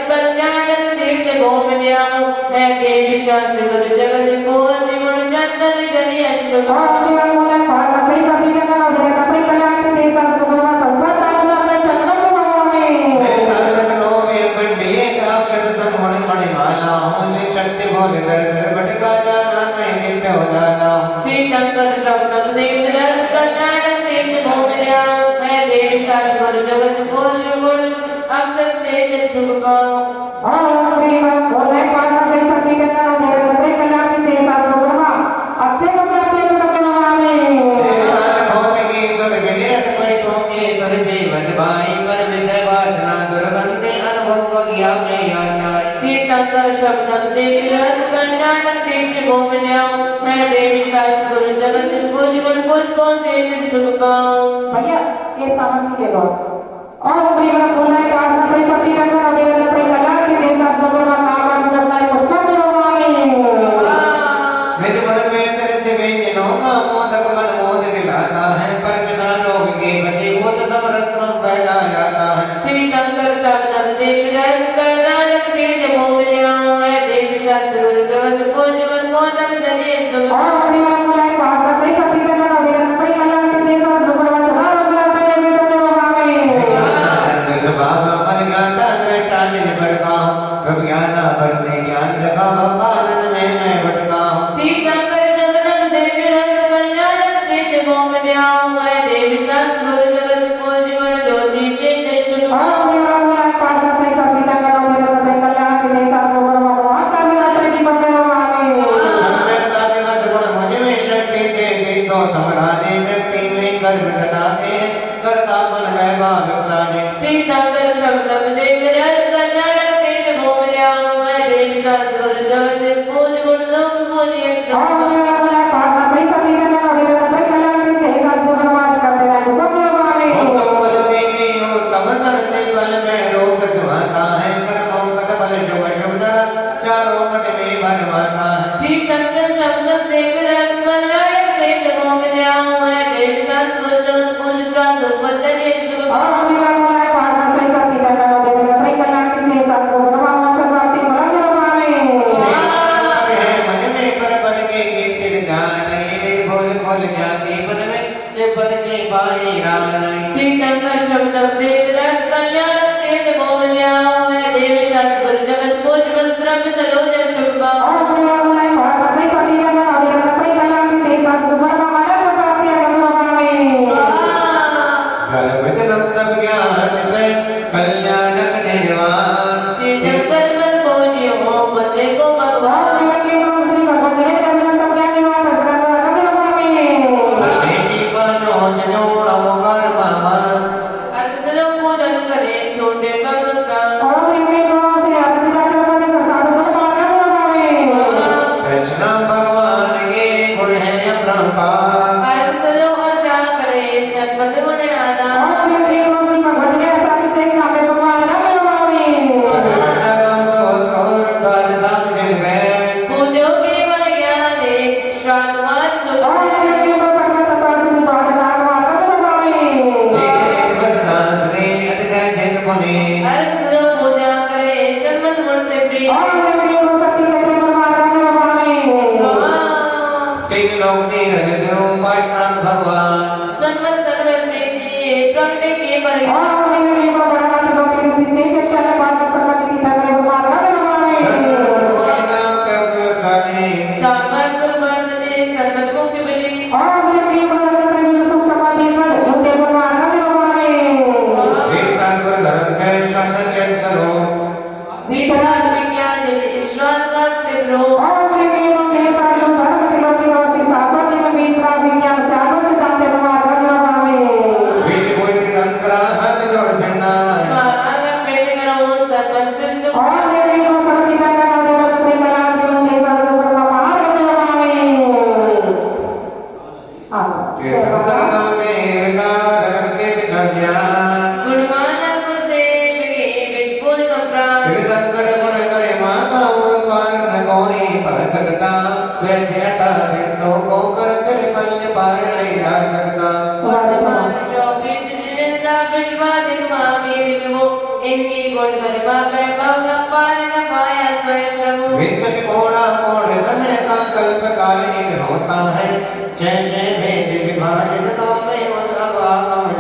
कल्याणक तीर्थ भोम द्याओ है देव शास्त्र गुरु जगत बोध गुण चंदन जलिय शुभ
ओम प्रेम बोला पांच से सत्य कल्याण देव सत्य कल्याण के सद्गुरु संसार तापना में चंदन
शक्ति बोल दर दर भटका जाना नहीं नित्य हो जाना
तीर्थंकर शब्द देव कल्याणक तीर्थ भोम द्याओ है देव शास्त्र गुरु जगत बोध गुण अक्षर से जल शुभ पाओ
ओम प्रेम बोले पांच से सत्य कल्याण देव सत्य कल्याण के सद्गुरु अच्छे को प्राप्ति करवाने
बहुत की सुर विनिरत कष्टों की सुर जीवन भाई पर विषय वासना दुर्गंधे अनुभव किया में आचार्य
तीर्थंकर शब्द देव कल्याणक तीर्थ भोम द्याओ है देव शास्त्र गुरु जगत बोध गुण पुष्पों से जल शुभ पाओ
भैया ये सामग्री ले लो और प्रेम बोले पांच से सत्य कल्याण देव सत्य कल्याण के सद्गुरु नाम करना है पुष्प करवाने
निज मन में चरित व्यंजनों का मोदक मन मोद दिलाता है परचना रोग के वशीभूत समरत्न फैला जाता है
तीर्थंकर शब्द देव कल्याणक तीर्थ भोम द्याओ है देव शास्त्र गुरु जगत बोध गुण मोदक जलिय शुभ
और प्रेम बोले पांच से सत्य कल्याण देव सत्य कल्याण के सद्गुरु
स्वभाव मन ज्ञाता दृष्टा निज भटका प्रभ ज्ञान बनने ज्ञान रखा भगवान में मैं भटका
तीर्थंकर शब्द देव कल्याणक तीर्थ भोम द्याओ है देव शास्त्र गुरु जगत बोध गुण ज्योति से जल शुभ
और प्रेम बोले पांच से सत्य कल्याण देव सत्य कल्याण के सद्गुरु भगवान का विनाश जीवन करवाने
सम्यक्ता दिवस गुण मुझ में शक्ति से सिद्धो समराने व्यक्ति में कर्म जताते करता मन वैभव विकसाने
तीर्थंकर शब्द देव कल्याणक तीर्थ भोम द्याओ है देव शास्त्र गुरु जगत बोध गुण लोक बोधिय
और प्रेम बोले पांच से सत्य कल्याण देव सत्य कल्याण के सद्गुरु भगवान का विनाश जीवन करवाने
उत्तम फल से भी उत्तम तर से फल में रूप सुहाता
सरोज शुभ भाव
ओम प्रियमुनाय पार्वती पतिया अविरत कल्याण ते सद्गुण मानव प्राप्ति अनुभावे
गलवितनम तब ज्ञान से कल्याणक निर्वाण
तीर्थंकर मन को जियो बंदे को भगवान
बेटी पांचों जोड़ मुकर मामा
असलों को जन करे छोटे भक्त का
सचना भगवान के गुण है अपरंपार
असलों और जा करे सतपथ गुण आदा पूजो केवल ज्ञान एक श्राद्धवान सुख असलों पूजा करे सन्मत गुण से प्रिय
भगवान
सन्मत सर्वत दीजिए प्रगटे केवल सामर कुर्बान दे सन्मत मुक्ति मिली विज्ञान विज्ञान ईश्वर से रो अलग बेटे करो सर्वस्व सुख गुणमाला गुरुदेव के विष्णु प्राण चौबीस विश्वादिक महावीर प्रभु इनकी गुण गरिमा वैभव का पार न पाया स्वयं प्रभु
होता है जय जय भेद विभाजित तो में उनका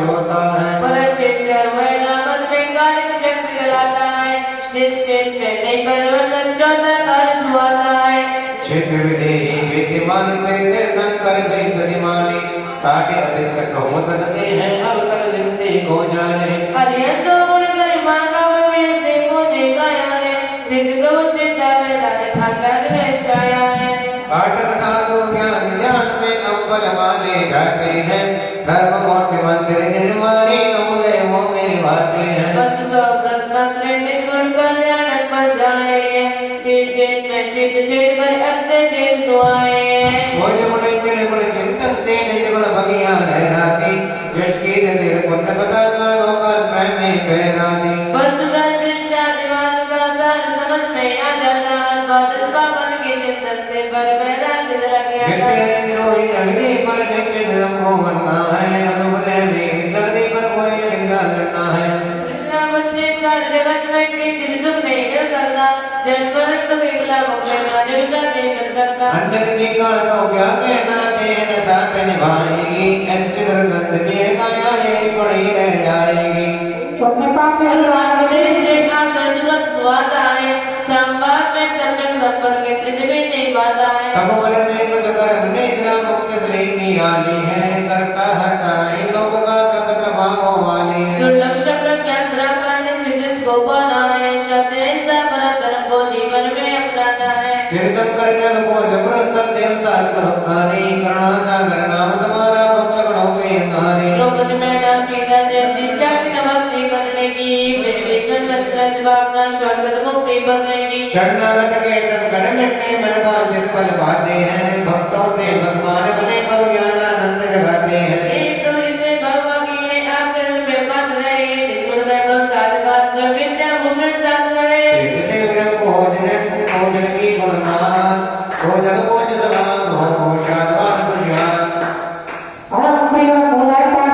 होता है
परक्षेत्र वैनामत बेंगालिक चक्र जलाता है शिष्य चढ़ने परिवर्तन चौथा काल सुहाता है
क्षेत्र विधेयी विद्यमान तेरे कर गई सदिमानी साठे अधिक सकहों तकते हैं अब तक जिनते को जाने
अरियंतो गुण गरिमा का विवेक से को गाया है सिद्ध प्रभु सिद्धार्थ राजा ठाकर छाया है
पाठक साधु ज्ञान ज्ञान में अव्वल माने जाते हैं धर्म मूर्ति मंदिर निर्माणी नवोदय वो मेरी बातें हैं
बस सब रत्न निर्गुण कल्याण पर जाए सिर चेत में सिद्ध चेत पर अर्थ चेत सुआए
मुझे मुझे चिड़े मुझे चिंतन से निज गुण भगिया लहराती यश की तेरे पुण्य बता मानो कर मैं बहराती
वस्तुतः दृश्य दिवान का सार समझ में आ जाता द्वादश पावन के चिंतन से पर मेरा चला गया
जो ही जगदी पर निश्चित हमको बनना है अनुपदय में जगदी पर कोई निंदा करना है
कृष्णा मुझने सार जगत में के दिल सुख नहीं मिल सकता जन पर तो एकला मुक्ति ना जगता नहीं मिल सकता
अन्य किसी का तो क्या कहना तेन तात निभाएगी ऐसी दुर्गंध के काया ये पड़ी रह जाएगी
देश से आसन जगत स्वादा है संवाद में सम्यक संपर्क के तिथ में नहीं बाधा है
तब बोले देव चकर निद्रा मुक्त श्री की आली है करता हरता इन लोगों का प्रपत्र भावों वाली है
दुर्लभ शब्द क्या श्रावण सिद्ध को बना है शब्द ऐसा परम धर्म को जीवन में अपनाना है
कीर्तन कर जग को जबरदस्त देवता करुणारी करुणा सागर नाम तुम्हारा भक्त गणों पे नारी
द्रौपदी मैना सीता जैसी शक्ति भक्ति करने की फिर भी संवत्सर भावना श्वासत मुक्ति बनने की
शरणागत के संकट मिटते मन का चित बल पाते हैं भक्तों से भगवान बने भव ज्ञान आनंद जगाते हैं
एक टोरी से भगवान की है आकरण में मत रहे निर्गुण वैभव साधका विद्या भूषण साध रहे
देखते विरम को भोजन की गुणमान हो जग भोज सभा हो शादवान खुशियाल बोलो बेटा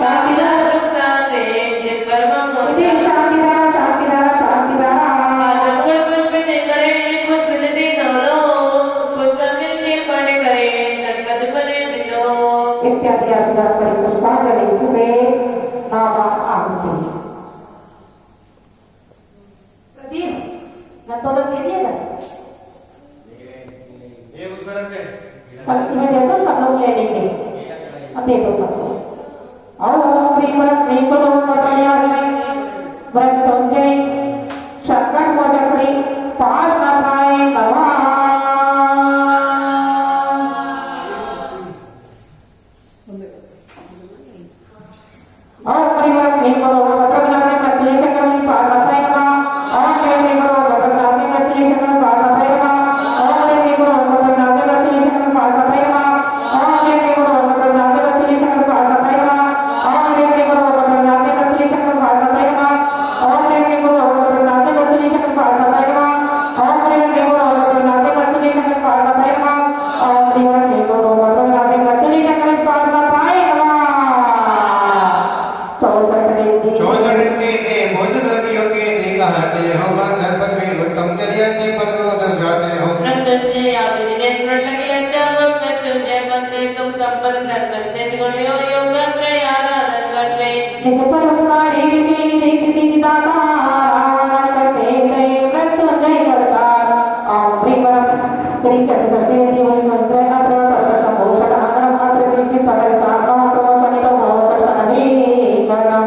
साथीदार सुख साथे जिन कर्म मोती
इत्यादि आशीर्वाद परिपुष्पांजलि छुपे नामा आहुति
प्रदीप नतोदक दे दिया था
ये उसमें रख दे
बस में दे दो सब लोग ले लेंगे अब दे दो सब लोग ओम ह्रीं ह्रीं करो कटयामि मृत्युंजय शक्कर मोचक्री पाशनाथाय नमः ओम ह्रीं करो कटयामि मृत्युंजय पाशनाथाय नमः ओम ह्रीं करो कटयामि मृत्युंजय पाशनाथाय नमः ओम ह्रीं करो कटयामि मृत्युंजय पाशनाथाय नमः ओम ह्रीं करो कटयामि मृत्युंजय पाशनाथाय नमः ओम ह्रीं करो कटयामि मृत्युंजय पाशनाथाय नमः ओम ह्रीं करो कटयामि मृत्युंजय पाशनाथाय नमः ओम ह्रीं करो कटयामि मृत्युंजय पाशनाथाय नमः ओम ह्रीं करो कटयामि मृत्युंजय पाशनाथाय नमः
64 के भोजन योग्य निकाहते हो बंधन पद में उत्तम चर्या से पद को दर्शाते हो
मृत्युंजय आप दिनेश्वर लगे अक्षम मृत्युंजय मंत्र सुख संपद सर्वते गुणयो योग त्रय आराधन करते
निज परोपकारी रीति सिद्धि दाता रावण करते गए मृत्युंजय करतार ओम ह्रीं श्री चतुर्थे जीवन मंत्र अत्र सर्व संभूषण अनम अत्र विधि फलता तो सनितो प्रसन्नहि कर्णम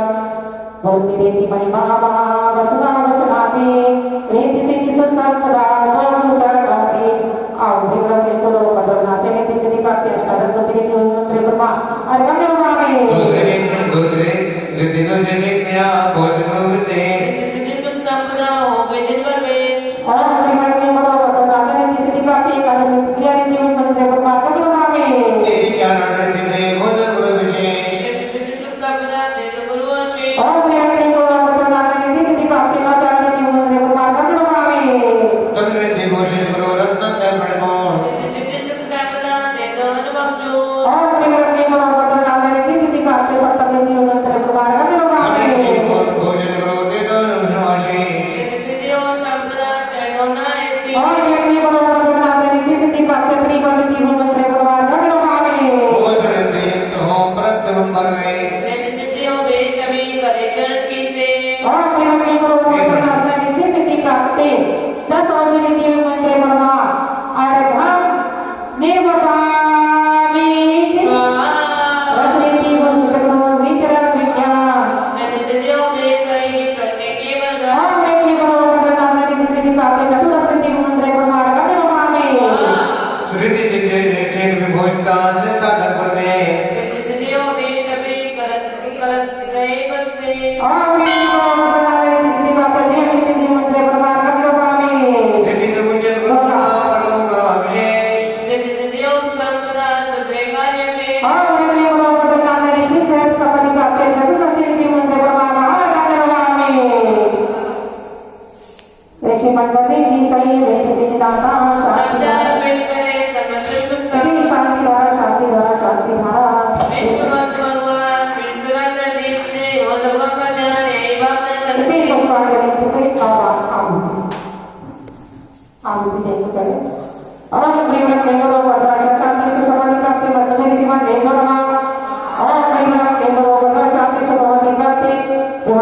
भूति रेति महिमा वसुना वचनाति रेति सिद्धि संपदा भूषणाति ओम ह्रीं करो पदनाते रेति सिद्धि प्राप्ति अष्टादश जीवन मंत्र ब्रह्मा अर्घ्य
दूसरे दिनों से निकलिया भोजन से
सिद्धि सुख संपदा हो विदित परवेश
ओम ह्रीं करो पदनाते रेति सिद्धि प्राप्ति अष्टादश जीवन मंत्र ब्रह्मा अर्घ्य
ये चार रणनीति से भोजन गुरु विशेष
सिद्धि सुख संपदा दे गुरु आशीष
ओम ह्रीं करो पदनाते रेति सिद्धि प्राप्ति अष्टादश जीवन मंत्र ब्रह्मा अर्घ्य
तब रणनीति घोषित गुरु रत्न ते परिपूर्ण
सिद्धि सुख संपदा दे दो अनुभव जो
ओम ह्रीं करो पदनाते रेति सिद्धि प्राप्ति अष्टादश जीवन मंत्र ब्रह्मा अर्घ्य
घोषित गुरु दे दो आशीष
सिद्धि और संपदा दे दो ना ऐसी
ओम ह्रीं करो पदनाते रेति सिद्धि प्राप्ति अष्टादश जीवन मंत्र ब्रह्मा अर्घ्य
भोजन युक्त हो प्रत्यंबर में
सिद्धि हो बेचमी करे चरण की से
ओम ह्रीं करो पदनाते रेति सिद्धि प्राप्ति दस और रीति मंत्र ब्रह्मा अर्घ्यम निर्वपामि
स्वाहा
रसनीति वंशितगुणो विचरण विज्ञान
सिद्धि हो बेचमी प्रत्येक केवल
ओम ह्रीं करो पदनाते रेति सिद्धि प्राप्ति चतुर्दश रीति मंत्र ब्रह्मा अर्घ्यम
श्रुति सिद्धि चेत विभूषिता से साधन कर दे
सिद्धि हो बेचमी करत करत रहे बल से
ओम ह्रीं करो पदनाते रेति सिद्धि प्राप्ति जय रीति मंत्र ब्रह्मा अर्घ्यम
रणनीति घोषित गुरु प्रलोक अभिषेक
सिद्धि हो संपदा सुद्रे कार्य से
ओम ह्रीं करो पदनाते रेति सिद्धि प्राप्ति चतुर्दश रीति मंत्र ब्रह्मा अर्घ्यम ऋषि मंडली की सही रेति सिद्धि दाता शांति
साधारण मिल करे समस्त सुख
श्री शांति धारा
विष्णु भगवान विष्णुरा कर देव से हो सबका कल्याण यही बात ने
श्री
शक्ति
पुष्पांजलि छुपे आहुति देने चले ओम ह्रीं करो वज्राय शांति समाधि प्राप्ति मध्य जीवन देव नमः ओम ह्रीं करो वज्राय शांति समाधि प्राप्ति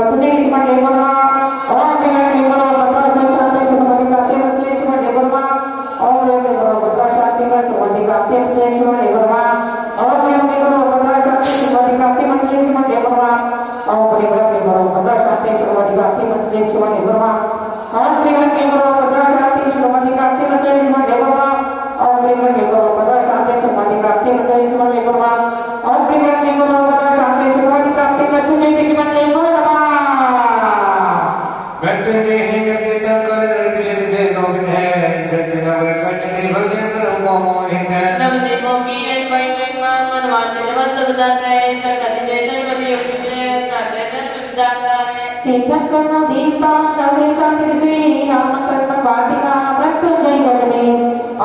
मध्य जीवन देव नमः ओम ह्रीं करो वज्राय शांति समाधि प्राप्ति मध्य जीवन देव नमः ओम ह्रीं करो वज्राय शांति समाधि प्राप्ति मध्य जीवन देव नमः ओम ह्रीं करो वज्राय शांति समाधि प्राप्ति मध्य जीवन देव नमः ओम ह्रीं करो वज्राय शांति समाधि प्राप्ति मध्य जीवन देव नमः ओम ह्रीं करो वज्राय शांति समाधि प्राप्ति मध्य जीवन देव नमः ओम ह्रीं करो वज्राय शांति समाधि प्राप्ति मध्य जीवन देव नमः ओम ह्रीं करो वज्राय शांति समाधि प्राप्ति मध्य जीवन देव नमः
मृत्युंजय है करके तब कर रणनीति से विजय दो विध है जगत नवर कष्ट दे भजन को मोहित
नव देवों की एक भाई महिमा मन वांछित वत्स गुजारता है संगति से सर्वति योगी मिले नाते धर्म विदाता है
तीर्थंकर्म दीपा नवरी शांति श्री राम कर्म वाटिका मृत्युंजय गजने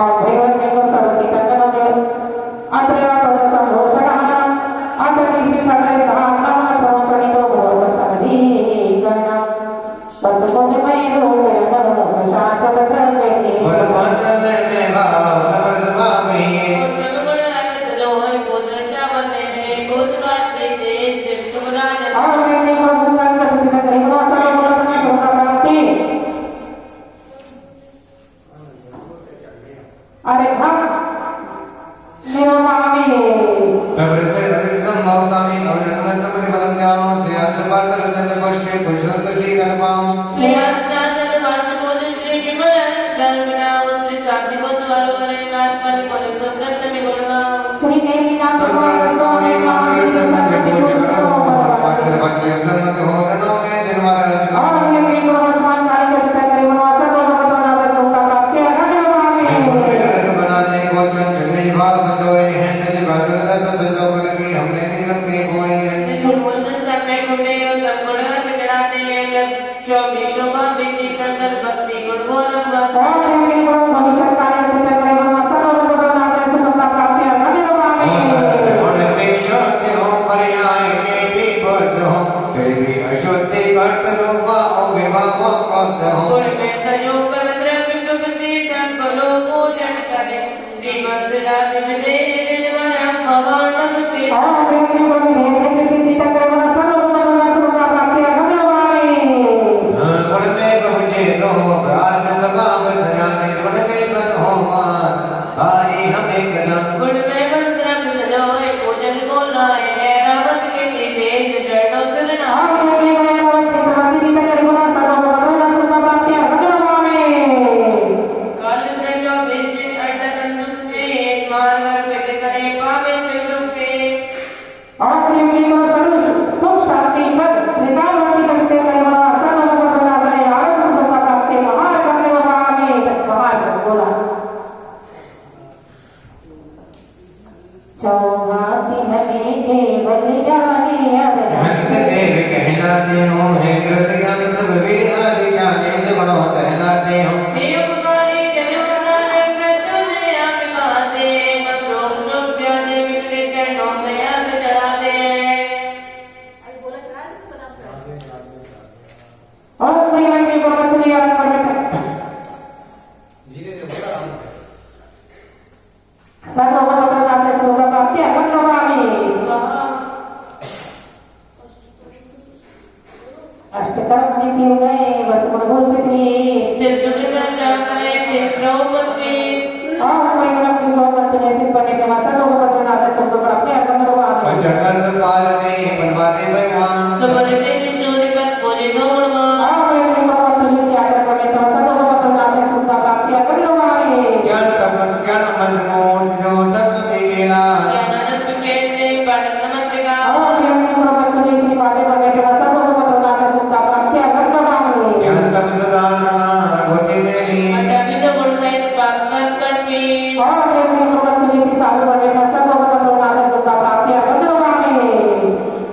और भैरव देव सरस्वती कंदन देव अत्र पद संभूषणानां अत्र दिशि फलय धारणा प्रोपणितो भवसनधि गणा पद्मोनिमय रूपे नमो शाश्वत प्रकृति
मन पांचल में भाव समर्थ भावी
उत्तम गुण अर्थ सजो है पुत्र चावल है
अरे हाँ निर्मामी
प्रवृत्ति प्रवृत्ति संभव स्वामी अभिनंदन समति पदम जाओ से असपात रजत पश्य पुष्पत श्री धर्माओ
श्री आचार्य वर्ष भोजन श्री विमल धर्मना श्री शांति को द्वार वरे नाथपल पद सुप्रत में गुणगाओ
श्री देवी नाम भगवान स्वामी मामी
समझ पूज करो पात्र पक्ष समत हो जनो में दिनवार रज
और ये भी भगवान काली के पिता करे वनवास को भगवान आवे सुता प्राप्ति अगन मामी
घर बनाने को चंचल भाव सजोए हैं सज बाजू दर सजो करके हमने निगम के कोई है
मूल समय घुटे और गुण चढ़ाते हैं चौबीस शोभा विधि कंदर भक्ति गुण गौरव गाता
और ये भी भविष्य काली के पिता करे वनवास को भगवान आवे सुता प्राप्ति अगन मामी
और से शुद्ध हो पर्याय के भी बुद्ध हो फिर भी अशुद्धि करत दो वाओ विवाह प्राप्त हो
गुण में संयोग कर द्रव्य सुगंधि तंबलो पूजन करे श्रीमंत राज में दे दिलवरम भगवान नमस्ते
और ये भी भविष्य के पिता करे वनवास को भगवान सुता प्राप्ति अगन मामी
गुण में पहुँचे रहो प्राण स्वभाव सजाने गुण में प्रद हो मान भाई हमें कदम
गुण में मंत्र सजोए पूजन को लाए है रावत के निर्देश चरणों शरणा
और ये भी भविष्य के पिता करे वनवास को भगवान सुता प्राप्ति अगन मामी
काल प्रजो विजय अटन सुखे मार्ग फिट करे पावे शिव सुखे
और ये भी सुख शांति पर निकालवादी करते करे वनवास को भगवान आवे आनंद सुता प्राप्ति महार करने मामी महार बोला चौमाती हमें केवल जाने
भक्त देव कहलाते हो है कृत ज्ञान सब वीर आदि जाने जबड़ो सहलाते हो
नियुक्तानि जन्मदाने मृत्युंजय आप गाते मत्रोग सुख व्याधि मिलते चरणों में अर्घ चढ़ाते
अरे बोला चला दे तो बता
और जीवन की गुणवत्ता लिया परमेश्वर
धीरे धीरे बोला आराम से
सर्वभूत नाम से सुख प्राप्ति अगन मामी
स्वाहा
अष्टकर्म नीति गए बस गुणभूत सिद्धि
सिर झुककर जा करे सिर द्रौपदी
और परिणाम की गुणवत्ता ने सिद्ध करने के बाद सर्वभूत नाम से सुख प्राप्ति अगन मामी
पंचदश काल ने बनवाते भगवान
सुबरते सूर्य पद पूजे भगवान
और ये गुणवत्ता ने से आकर परमेश्वर सर्वभूत नाम से सुख प्राप्ति अगन मामी
ज्ञान तप ज्ञान मंत्र मूर्ति जो सरस्वती केला
ज्ञानानंद कहते पाठक नमस्कार
और ये गुणवत्ता ने से बातें परमेश्वर सर्वभूत नाम से सुख प्राप्ति अगन मामी
ज्ञान तप सदा होती मेली
अटावी जो गुण सहित पाप कर करती
और ये गुणवत्ता ने से साधु परमेश्वर सर्वभूत नाम से सुख प्राप्ति अगन मामी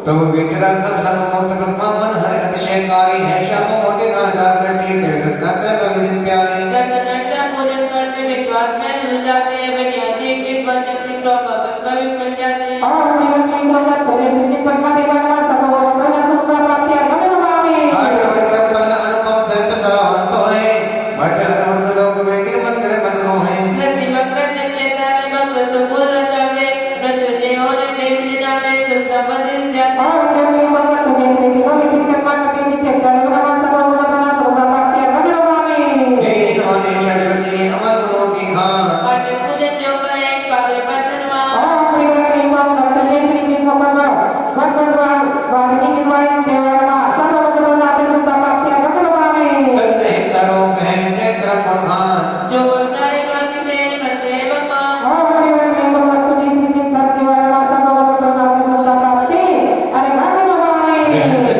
प्रभु विक्रम सब सर्वमोक्त कृपा मन हर अतिशयकारी है श्याम मोटे नाजार रटी रत्नात्र भगवती प्यारे
दर्शन अर्चा पूजन करते विश्वास में मिल जाते हैं विज्ञाति कृपा शक्ति स्वभाव में भी मिल जाते हैं
और जीवन की गुणवत्ता ने से परमा देवात्मा सर्वभूत नाम से सुख प्राप्ति अगन मामी
आठ बड़े छप्पन अनुपम सहस सावन सोहे मठ अमृत लोक में गिर मंदिर मन मोहे
प्रतिमा प्रत्यय चेतन भक्त सुपुर रचाते प्रत्युजय होने देवी जाने सुख संपत्ति जाते
और जीवन की गुणवत्ता ने से दिनों की कर्मा करके नित्य कर्म भगवान सर्वभूत नाम से सुख प्राप्ति अगन मामी
हे जिन्होंने सरस्वती अमर गुरु की खान
पाठ पूजन जो करे पावे पतनवा
और जीवन की गुणवत्ता ने से जिनको भगवान वाणी की वाणी देवात्मा सर्वभूत नाम से सुख प्राप्ति अगन मामी
सत्य हितरूप है चैत्र गुणगान
जो बोलनारे बाकी से करते हैं भगवान
और जीवन की गुणवत्ता ने से जिन करते वाला सर्वभूत नाम से सुख प्राप्ति अरे भगवान मामी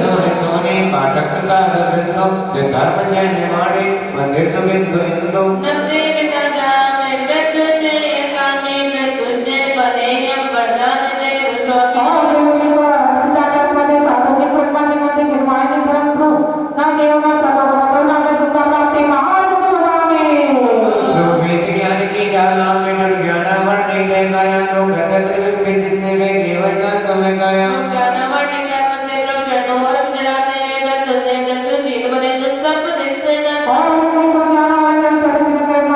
सोने सोने पाठक सदा सिंधु जो धर्म जैन निमाड़े मंदिर सुबिंदु इंदु
नमते पिता जामे मृत्युंजय एकामी मृत्युंजय बने हम वरदान देव स्वामी
और जीवन की सिद्धार्थ पदे साधु की प्रमाण निगमते निर्माण धर्म प्रू ना देवना सर्वभूत नाम से सुख प्राप्ति महान मामी
लोक ज्ञान की जाला में डर ज्ञान वर्णि दे गाया लोक गदर विपिन जितने वे केवल ज्ञान समय गाया
हम ज्ञानवर्णी कर्म से प्रभु चरणों अर्घ चढ़ाते हैं मृत्युंजय मृत्युंजय बने सुख संपत्ति शरण
और जीवन को ज्ञान और कर्म से कर्म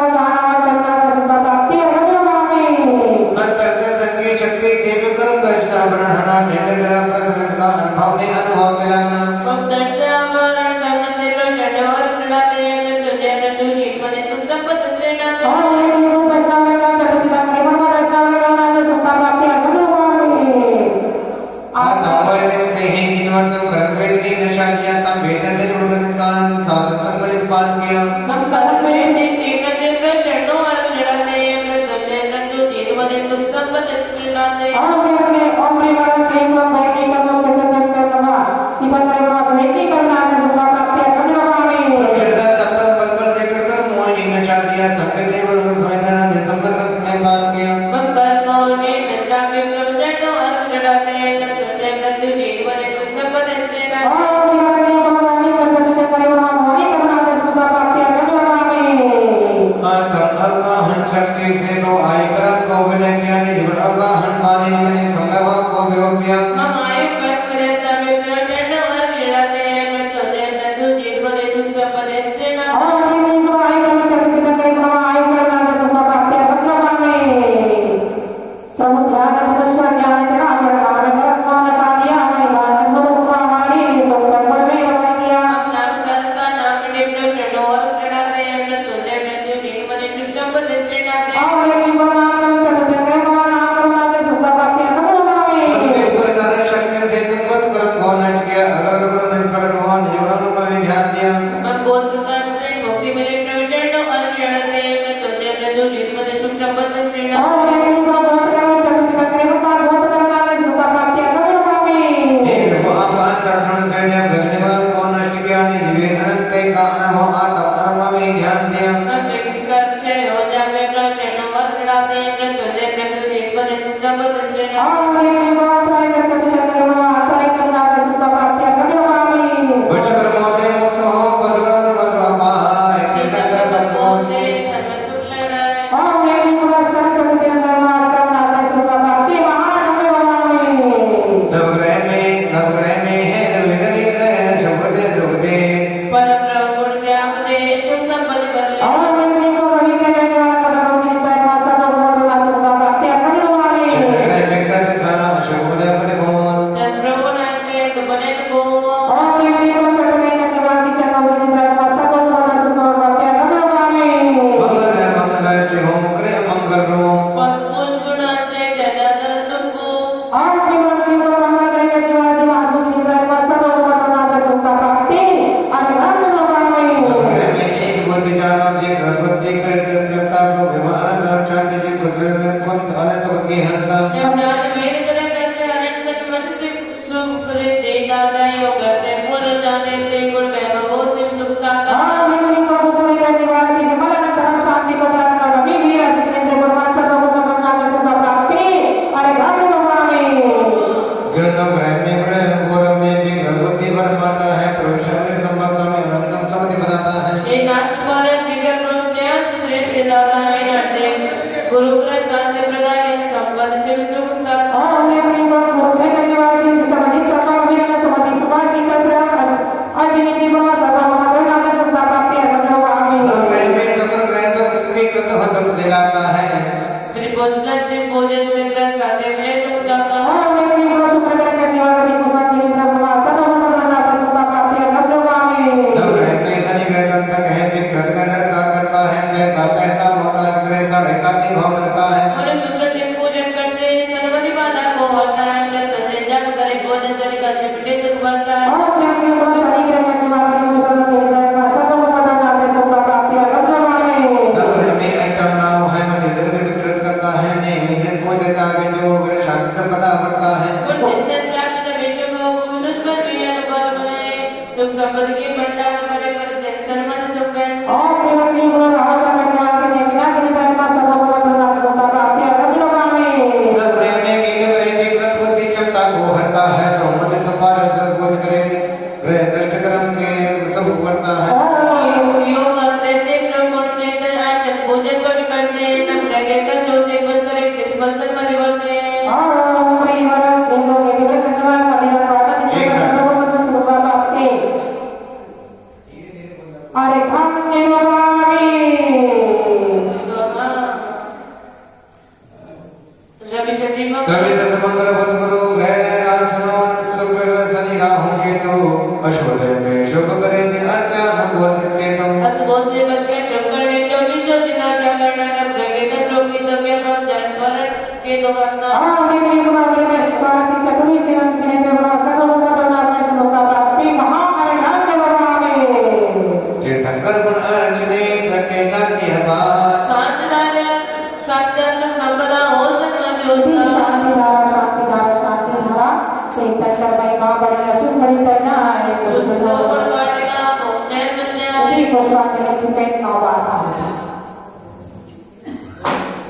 के देव समिता ने संपर्क में बात किया
मन कर्मों ने दशा में प्रवचनों अर्थ चढ़ाते हैं तत्वसे मृत्यु जीवन सुख संपद से
अवगाहन शक्ति से नो आय क्रम को विलय किया जीवन अवगाहन पाने मैंने संभव को वियोग किया
हम आयु पर मेरे समय प्रवचनों अर्थ चढ़ाते हैं तत्वसे मृत्यु जीवन सुख संपद से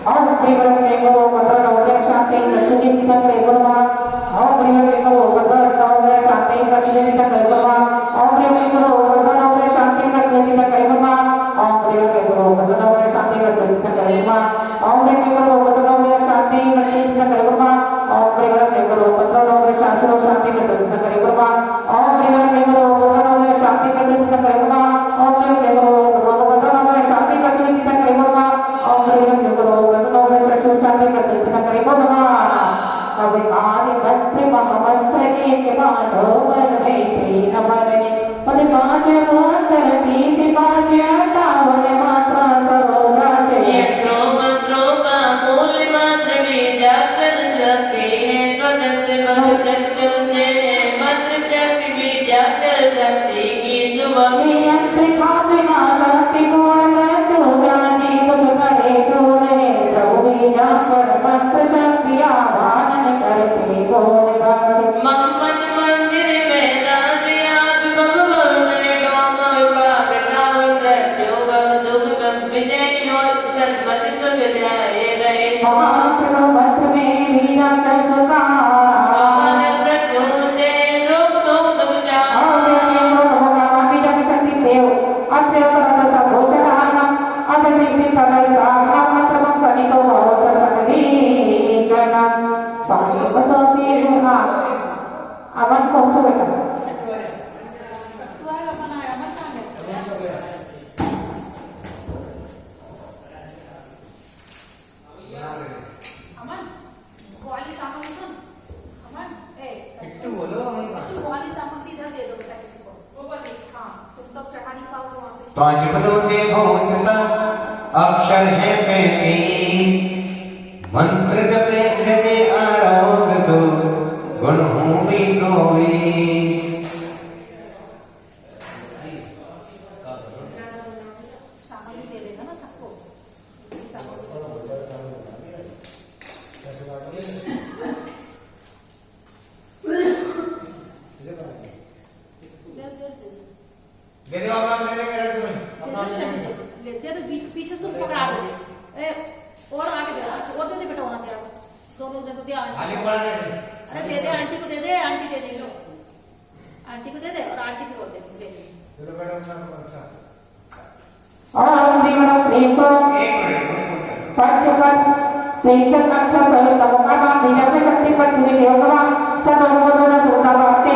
Om Privat Nemo Padra Nogre Shanti Nasuji Kita Kerema Om Privat Nemo Padra Nogre Shanti Nasuji Kita Kerema Om Privat Nemo Padra Nogre Shanti Nasuji Kita Kerema Om Privat Nemo Padra Nogre Shanti Nasuji Kita Kerema Om Privat Nemo Padra Nogre Shanti Nasuji Kita Kerema Om Privat Nemo Padra Nogre Shanti Nasuji Kita Kerema Om Privat Nemo Padra Nogre Shanti Nasuji Kita Kerema Om Privat Nemo Padra Nogre Shanti Nasuji Kita Kerema Om Privat Nemo Shanti Nasuji Kita Kerema Avikari Bhakti Mahamantraki Kemano Manveti Namarani Padipajya Vancharati Sipajya Tavane Matra Sarorate
यत्रो मंत्रो का मूल मंत्र बीजाक्षर शक्ति है स्वतंत्र बहुमृत्युंजय है मंत्र शक्ति बीजाक्षर शक्ति की शुभ
Yantri Bhavina Shakti Guna Mrityu Jani Tuj Kare Guna Hai Prabhu Bija Mantra Shakti Avanana Karte Guna Bhakti
Mohammad मंदिर में राधे आप बब बब में डोम विपाक नाम मृत्यु बब दुख बब विजय हो सन्मति सुख ध्याये रहे
Samantra Mantra Mein Veena Sarvaka
पवन मृत्युंजय रोग शोक दुख जान
Aman kau coba kan?
तू आएगा अपना है अमन कहाँ है अमन वो वाली सामग्री सुन अमन ए
किट्टू बोलो अमन का
वो वाली सामग्री इधर दे दो बेटा किसी को वो वाली हाँ तुम तब चढ़ा नहीं पाओगे वहाँ से
पांच पदों से भूषिता अक्षर है 35 मंत्र जपे गजे आरोग सो गुण हूँ 20
सामग्री दे देगा ना सबको सामग्री
दे दो आप ले लेके रख दो
लेते तो पीछे से पकड़ा दे ए और आगे दे और दे बेटा वहां दे दोनों ने तो दे
खाली पड़ा दे
अरे दे दे आंटी को दे दे आंटी दे दे लो आंटी को दे दे और आंटी को दे दे
चलो बेटा अपना अच्छा
Om Dimana Prima
एक minute
Sarjapan Nation Aksha Sayur Tamukana Dinaka Shakti Patni Devama Sadovadana Sukhavate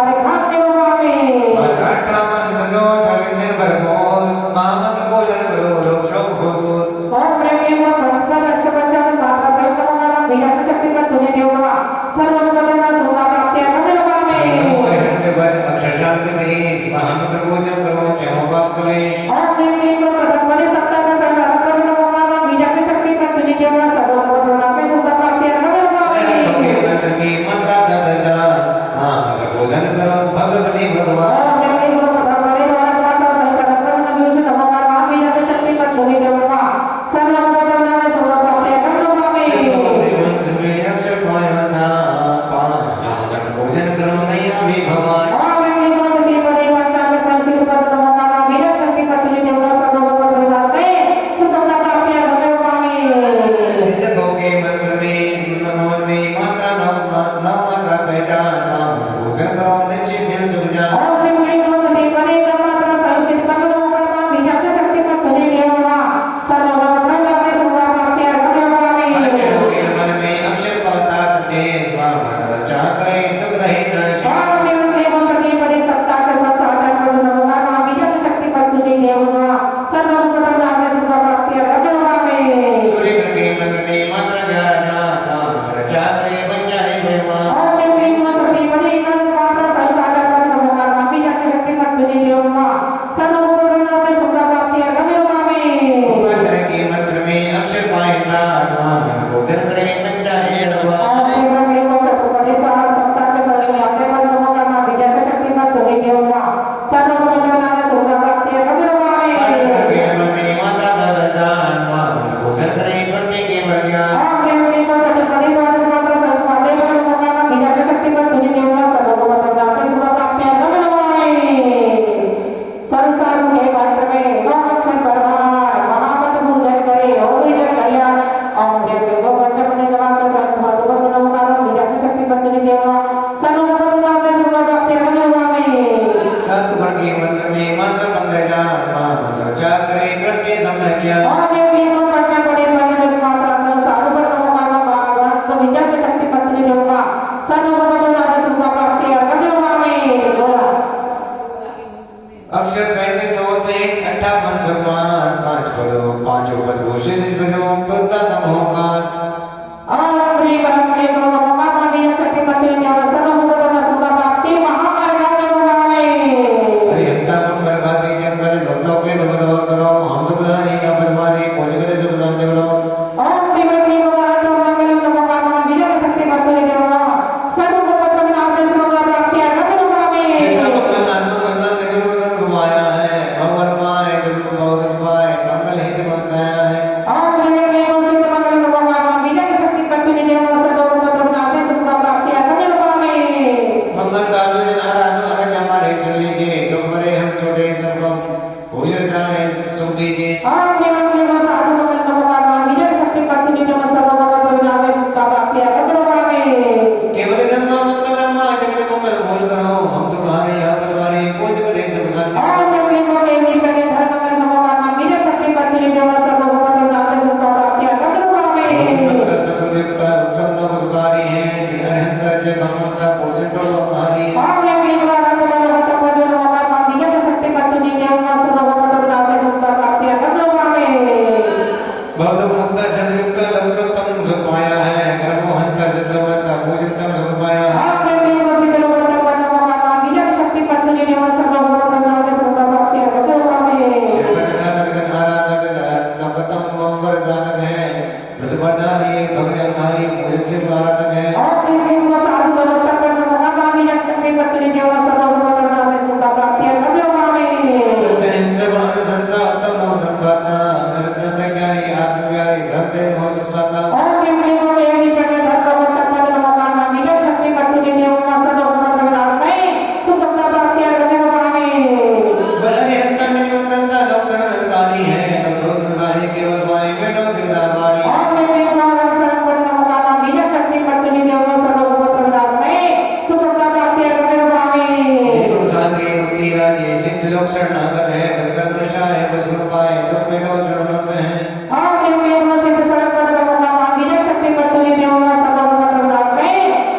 Arikhan Devame
भद्रटा मन सजो सर्विंदर भरपूर मामन को जन करो लोक शोक भूदूर
Om Brahmima Bhaskar Ashtapanchana Matra Sayur Tamukana Dinaka Shakti Patni Devama Sadovadana Sukhavate Arikhan Devame
परिहंते वर अक्षरशाल विधि महामंत्र पूजन करो चहो पाप कलेश
Om Brahmima Pradhamane Saptana Sayur Tamukana Dinaka Shakti Patni Devama Sadovadana Sukhavate Arikhan Devame
मंत्रा दर्जा महामंत्र पूजन करो भगवनी भगवान
Om Brahmima Pradhamane Saptana Sayur Tamukana
ओम बुद्ध नमोगा
ओम श्री ब्रह्मे नमो महामाया शक्ति पत्नी देव सर्वभूत सुख भक्ति महामार्ग नमोगामे
हरिहंता मंगल गादी जंगल लोटो के लोगो करो हम तो बुलानी अपनवारी कोई करे सब जानते करो
ओम श्री ब्रह्मे नमो मंगल नमो महामाया शक्ति पत्नी देव सर्वभूत नाम सुख भक्ति नमोगामे
सीता मंगल नाचो कंदन निकलो रुवाया है भवर पाए दुर्ग बहुत पाए मंगल हित बताया है
ओम श्री ब्रह्मे नमो मंगल नमो महामाया शक्ति पत्नी देव सर्वभूत नाम सुख भक्ति नमोगामे
मंगल दादू नाराज अगर हमारे चल लीजिए सब बड़े हम छोटे सबको भोजन जाए सुख दीजिए
ओम श्री ब्रह्मे नमो साधु नमो महामाया शक्ति पत्नी देव सर्वभूत नाम सुख भक्ति नमोगामे
केवल धर्म मंगल धर्म जगत मंगल बोल करो हम तो भाई यहाँ पर वाले कोई करे सब शांति
ओम श्री ब्रह्मे नमो नमो महामाया शक्ति पत्नी देव सर्वभूत नाम सुख भक्ति नमोगामे
सतुलिप्ता उत्तम नमस्कारी है अरहंत से भगवंता पोषण तो हमारी
ओम श्री ब्रह्मे नमो महामाया शक्ति पत्नी देव सर्वभूत नाम सुख भक्ति नमोगामे
बहुत मुक्त संयुक्त लौकिकतम सुख पाया है कर्मोहंत सिद्धवंत पूजनतम सुख पाया है
ओम श्री ब्रह्मे नमो महामाया शक्ति पत्नी देव सर्वभूत नाम सुख भक्ति नमोगामे
लौकिकतम मंगल साधक है प्रतिपदारी भगवानी पूजन से आराधक है
ओम श्री ब्रह्मे साधु नमो महामाया शक्ति पत्नी देव सर्वभूत नाम सुख भक्ति नमोगामे
सत्यहिंद मान संता उत्तम मोहन पाता नरतन ज्ञानी आत्मव्यारी भक्ति हो सता
ओम श्री ब्रह्मे नमो महामाया शक्ति पत्नी देव सर्वभूत नाम सुख भक्ति नमोगामे
बलहंत निवतंत लोकन काली है सब लोग सारी केवल पाए बेटो गिरधारी
ओम श्री ब्रह्मे नमो महामाया शक्ति पत्नी देव सर्वभूत नाम सुख भक्ति नमोगामे
शांति मुक्ति राज्य सिद्ध लोक शरणागत है बस कर्मशा है बस गुण पाए तो बेटो शरणत है
ओम श्री ब्रह्मे सिद्ध सर्वभूत नमो महामाया शक्ति पत्नी देव सर्वभूत नाम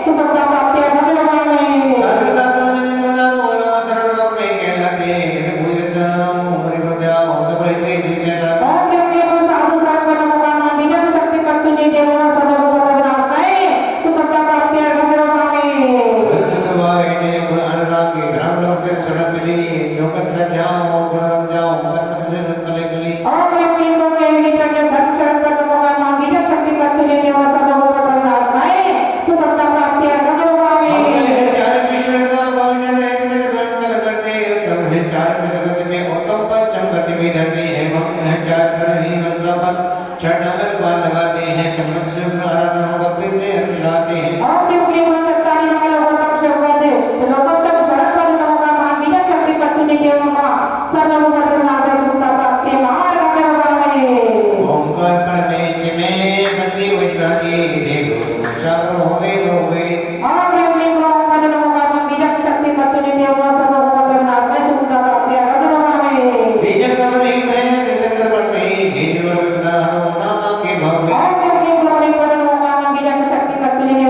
सुख भक्ति नमोगामे
साधु साधु निरंजन बोलो शरण लोक में कहलाते हैं पूजित मुनि प्रत्या सब रहते जिसे
ओम श्री ब्रह्मे साधु सर्वभूत नमो महामाया शक्ति पत्नी देव सर्वभूत नाम सुख भक्ति नमोगामे
सवाय ने गुण अनुरागी धर्म लोक के शरण मिली लोकत्र जाओ गुण रम जाओ सर्वत्र से कले कली
ओम श्री ब्रह्मे धर्म सर्वभूत नमो महामाया शक्ति पत्नी देव सर्वभूत नाम सुख भक्ति नमोगामे
चार विश्व का भोजन है तुम्हें धर्म कल करते तब है चार जगत में उत्तम पंचम गति में धरते हैं हम है चार गण ही नस्तापन शरणागत पार लगाते हैं समृद्ध से आराधना भक्ति से अनुशाते हैं
ओम श्री ब्रह्मे चक्रारी मंगल होतम शिववादे लोकोत्तम शरण नमो महामाया शक्ति पत्नी देव सर्वभूत नाम सुख भक्ति मार्ग नमोगामे
ओंकार परमेश में शक्ति विश्वासी देव सागर होवे होवे
ओम श्री ब्रह्मे नमो महामाया शक्ति पत्नी देव सर्वभूत नाम सुख भक्ति नमोगामे
बीजन कमरे में तीर्थंकर पढ़ते बीज और विदा हो नाम के भाव में
ओम श्री ब्रह्मे नमो महामाया शक्ति पत्नी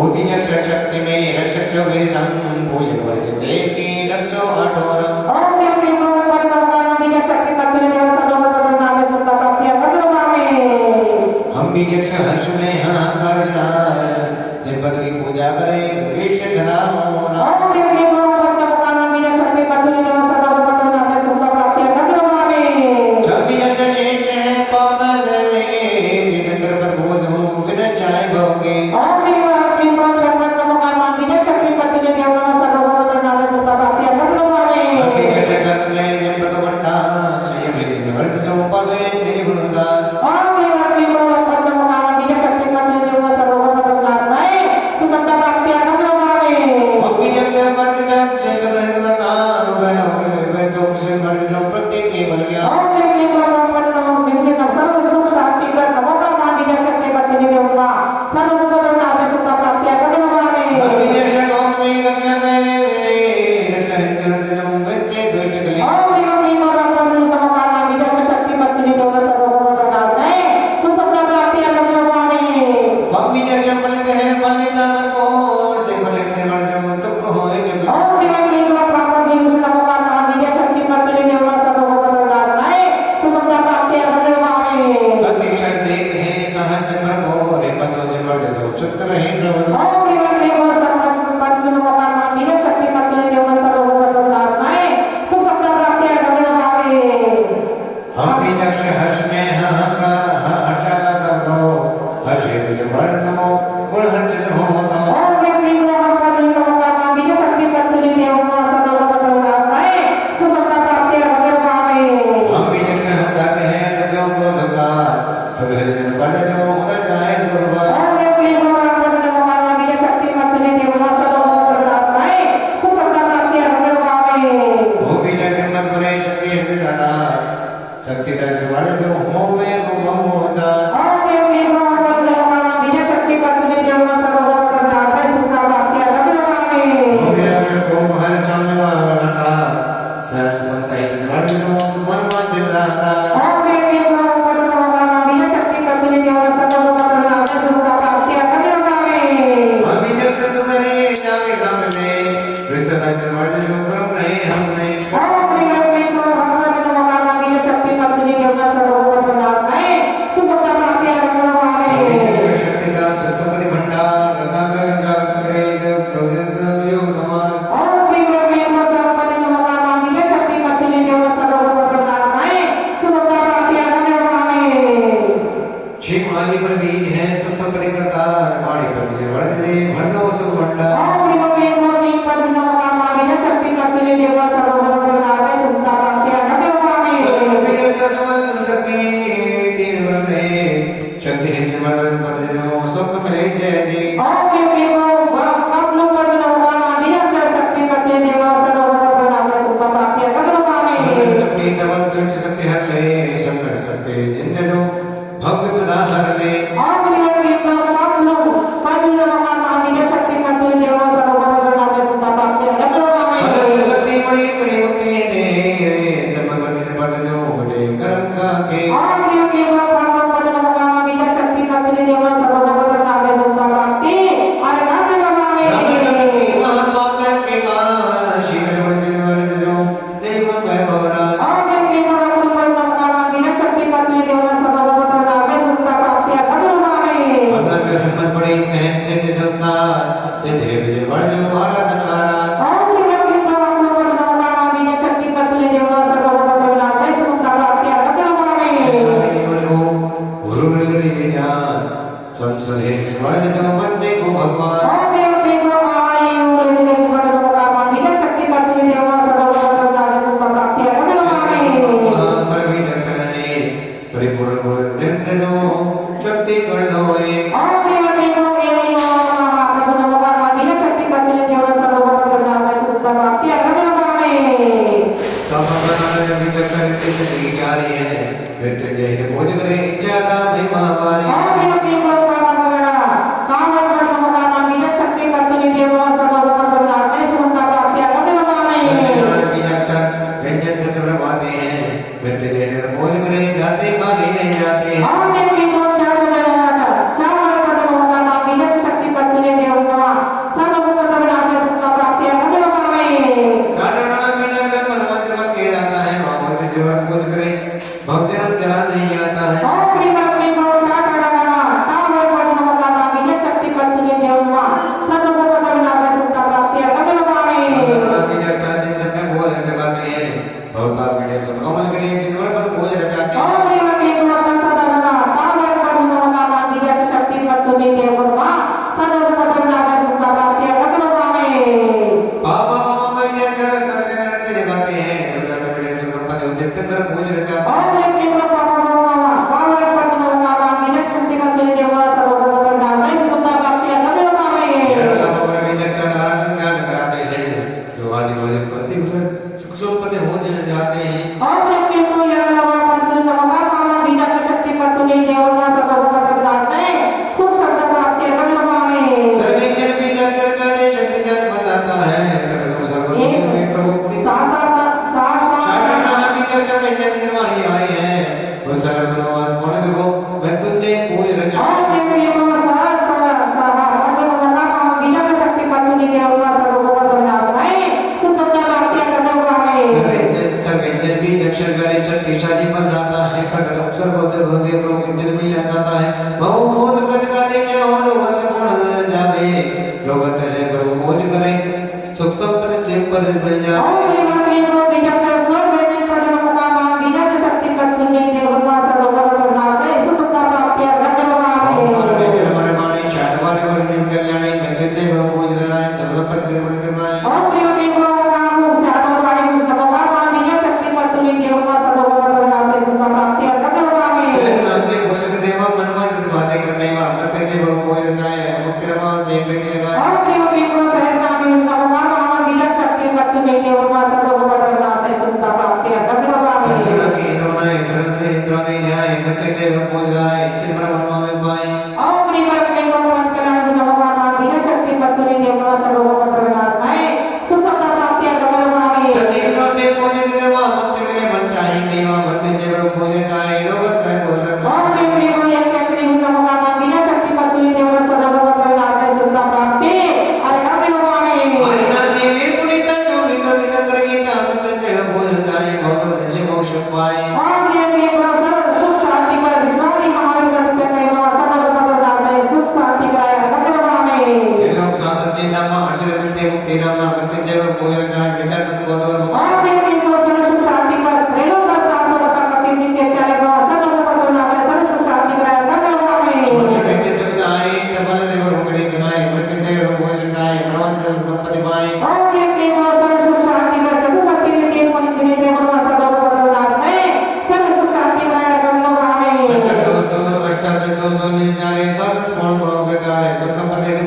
भूति यक्ष शक्ति में रक्षक जो वेदं पूजन वर्ज देवकी रक्षो आठोरम
ओम क्लीं क्लीं ओम परमात्मा बीज शक्ति पत्नी देव सर्वोपरि नाम सुता प्राप्ति अग्रगामी
हम भी यक्ष हर्ष में हाहाकार जिन पद की पूजा करें विष धरामो
ओम क्लीं क्लीं ओम परमात्मा बीज शक्ति पत्नी देव सर्वोपरि नाम सुता प्राप्ति अग्रगामी
जब भी यक्ष शेष है पावन से निरंतर पद बोझ हो विनय जाए भोगे
ओम क्लीं ओम परमात्मा बीज शक्ति पत्नी देव सर्वोपरि नाम सुता प्राप्ति अग्रगामी
अभी यक्ष जगत में जन पद बंटा श्री मेरी वर्ष जो पदे देवता
ओम क्लीं ओम परमात्मा बीज शक्ति पत्नी देव सर्वोपरि नाम सुता प्राप्ति अग्रगामी
हम भी यक्ष वर्ग जात से सब वरदान बनो के वैसो से वर्ग जो प्रत्येक के बल गया
ओम क्लीं क्लीं ओम परमात्मा बीज सर्व सुख शांति का नमोकामा बीज शक्ति पत्नी देव सर्वोपरि नाम सुता प्राप्ति अग्रगामी
अभी यक्ष लोक में रक्षा देवे रक्षा हिंदुओं जो बच्चे दुष्ट कले
ओम क्लीं क्लीं ओम परमात्मा बीज शक्ति पत्नी देव सर्वोपरि नाम सुता प्राप्ति अग्रगामी
हम भी यक्ष फलित है फलिता मन को से फलित ने मर जो दुख होए जग
ओम क्लीं क्लीं ओम परमात्मा बीज शक्ति पत्नी देव सर्वोपरि नाम सुता प्राप्ति अग्रगामी
सभी शक्ति है सहज पर को रे पदो जे मर जो सुख रहे प्रभु
ओम क्लीं क्लीं ओम परमात्मा बीज शक्ति पत्नी देव सर्वोपरि नाम सुता प्राप्ति अग्रगामी
हम भी यक्ष हर्ष में हाहाकार हर्षादा कर दो हर्षित जो मर नमो गुण हर्षित हो तो
ओम क्लीं क्लीं ओम परमात्मा बीज शक्ति पत्नी देव सर्वोपरि नाम सुता प्राप्ति अग्रगामी
हम भी यक्ष हम करते हैं कवियों को स्वीकार सब हृदय पद जो उदय जाए गुरुवा
ओम क्लीं ओम परमात्मा बीज शक्ति पत्नी देव सर्वोपरि नाम सुता प्राप्ति अग्रगामी
वो भी यक्ष मत बने शक्ति हृदय दाता शक्ति का जो मर जो होवे वो होता
ओम क्लीं क्लीं ओम परमात्मा बीज शक्ति पत्नी देव सर्वोपरि नाम सुता प्राप्ति अग्रगामी
वो भी यक्ष को हर सामने वाला सर संतै मर जो मन मन चिल्लाता
ओम क्लीं क्लीं ओम परमात्मा बीज शक्ति पत्नी देव सर्वोपरि नाम सुता प्राप्ति अग्रगामी
हम भी यक्ष तो करे जावे काम में रिश्तेदार जो मर जो क्रम नहीं हमने
ओम क्लीं क्लीं ओम परमात्मा बीज शक्ति पत्नी देव सर्वोपरि नाम सुता प्राप्ति अग्रगामी
शक्ति दास संपत्ति भंडार गंगाधर जागृत करे जो प्रवृत्त योग समान
ओम क्लीं क्लीं ओम परमात्मा बीज शक्ति पत्नी देव सर्वोपरि नाम सुता प्राप्ति अग्रगामी
छिप आदि पर बीज है सब संपत्ति प्रदान वाणी पर जे वर्ध दे भंडो सुख भंडार
ओम क्लीं क्लीं ओम परमात्मा बीज शक्ति पत्नी देव सर्वोपरि नाम सुता प्राप्ति अग्रगामी
शक्ति तीन बंदे शक्ति निर्मल पद जो सुख मिले जय दी
ओम क्लीं क्लीं ओम परमात्मा बीज शक्ति पत्नी देव सर्वोपरि नाम सुता प्राप्ति अग्रगामी
शक्ति जबल तुच्छ शक्ति हर ले शंकर शक्ति जिंद जो भव्य प्रदा हर ले
ओम क्लीं क्लीं ओम परमात्मा बीज शक्ति पत्नी देव सर्वोपरि नाम सुता प्राप्ति अग्रगामी
शक्ति बड़ी बड़ी मुक्ति दे जन्मपति ने पद जो बड़े कर्म का के
ओम क्लीं क्लीं ओम परमात्मा बीज शक्ति पत्नी देव सर्वोपरि नाम सुता प्राप्ति अग्रगामी
महापाप के का शीतल बड़े बड़े जो देव में बोरा
ओम क्लीं क्लीं ओम परमात्मा बीज शक्ति पत्नी देव सर्वोपरि नाम सुता प्राप्ति अग्रगामी
अगर में हिम्मत बड़ी सहन से दिसुतार से देव जो बड़ जो आराधन आराध
ओम क्लीं क्लीं ओम परमात्मा बीज शक्ति पत्नी देव सर्वोपरि नाम सुता प्राप्ति अग्रगामी
गुरु मिलने के ज्ञान संसदे बड़ जो बनने को भगवान
ओम क्लीं क्लीं ओम आयु परमात्मा बीज शक्ति पत्नी देव सर्वोपरि नाम सुता प्राप्ति अग्रगामी
सर्वी दर्शने परिपूर्ण गुण जन्म जो शक्ति कर लोए
ओम क्लीं क्लीं ओम परमात्मा बीज शक्ति पत्नी देव सर्वोपरि नाम सुता प्राप्ति अग्रगामी
तमगन विचक्षण की जारी है मृत्युंजय ने पूज करे ज्यादा महिमा वारी
ओम क्लीं क्लीं ओम परमात्मा बीज शक्ति पत्नी देव सर्वोपरि नाम सुता प्राप्ति अग्रगामी
विचक्षण व्यंजन से प्रभाते हैं मृत्युंजय ने पूज करे जाते खाली नहीं जाते
ओम क्लीं क्लीं ओम चावल परमात्मा बीज शक्ति पत्नी देव
से प्रभु मोज करें सुख संपत्ति से पद मिल जाए
ओम श्री माते को बीजा का स्वर वेदन पर नमः बीजा की शक्ति पर तुल्य देव मां सर्वोपरि सर्वनाथ सुख का प्राप्ति रत्न
हमारे
लगावे
हमारे माने शायद हमारे वर्णन कल्याणी कहते हैं वो पूज रहा है सर्व पर से वर्णन कर रहा है
ओम श्री माते को नाम ज्ञान वाणी नमः बीजा शक्ति पर तुल्य देव मां सर्वोपरि सर्वनाथ सुख का प्राप्ति रत्न लगावे
नाम से घोषित देवा मनवा जब बातें करने में अमृत के वो पूज रहा है मुक्ति रमा से प्रीति लगा
ओम श्री माते को सहस्रनाम नमः बीजा शक्ति पर तुल्य देव मां सर्वोपरि सर्वनाथ सुख का प्राप्ति रत्न लगावे
चला के इंद्र में शरण से इंद्र ने न्याय मुक्ति के वो पूज रहा है चित ब्रह्म में पाए
ओम श्री माते को कल्याण नमः बीजा शक्ति पर तुल्य देव मां सर्वोपरि सर्वनाथ सुख का प्राप्ति रत्न लगावे
सत्य से पूजे देवा मुक्ति मिले मन चाहे मेवा मुक्ति के वो पूज चाहे लोगत में बोल रहा
ओम श्री देव यज्ञ शक्ति नमः बीजा शक्ति पर तुल्य देव मां सर्वोपरि सर्वनाथ सुख का प्राप्ति रत्न लगावे
हरिनाम जी में पुनीता जो विगत निरंतर गीता मुक्ति के वो पूज चाहे बहुत से मोक्ष पाए
ओम श्री देव सुख शांति पर विश्वासी महावीर का कई सर्वोपरि सुख शांति कराय रत्न लगावे
लोग शासन चिंता में अर्चित मिलते मुक्ति रमा मुक्ति के वो पूज चाहे बेटा तुमको दो
ओम श्री देव सुख शांति पर प्रेम का शास्त्र का कति के त्याग सर्वोपरि सर्वनाथ सुख शांति कराय रत्न लगावे
मुझे सुविधा आई तबल से वो करी कमाई मुक्ति के वो पूज चाहे भगवान से संपत्ति पाए
ओम श्री देव सुख शांति पर चतुर्शक्ति के देव मन के देव मां सर्वोपरि सर्वनाथ सर्व सुख शांति कराय रत्न लगावे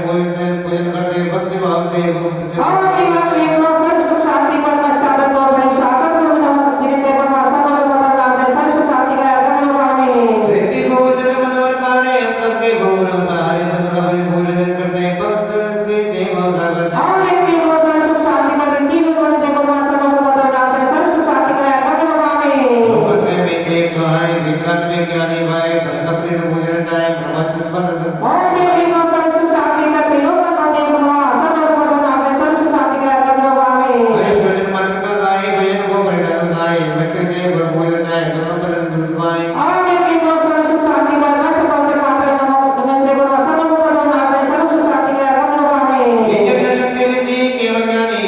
पूजन करते भक्ति भाव से
ओम श्री माते को सर्व सुख शांति पर अष्टादश और शासन के देव मां सर्वोपरि सर्वनाथ सर्व सुख शांति कराय रत्न लगावे
रीति को से मनवर पारे हम सबके भोग सारे संत का पूजन करते भक्त के जय भाव सागर
ओम श्री देव सुख शांति पर तीन गुण देव मां सर्वोपरि सर्वनाथ सर्व सुख शांति कराय रत्न लगावे
भद्रे में देव सहाय विक्रत में ज्ञानी भाई संतपति को पूजन चाहे ब्रह्म संपद
ओम श्री देव सर्व सुख शांति पर त्रिलोक का देव मां सर्वोपरि सर्वनाथ सर्व सुख शांति कराय रत्न लगावे
भजन मंत्र का गाय भजन को परिधान गाय मृत्यु के पूजन चाहे संपद दूध पाए
ओम श्री देव सर्व सुख शांति पर नष्ट पौधे मात्र नमो देव मां सर्वोपरि सर्वनाथ सर्व सुख शांति कराय रत्न लगावे
यज्ञ शक्ति ऋषि केवल ज्ञानी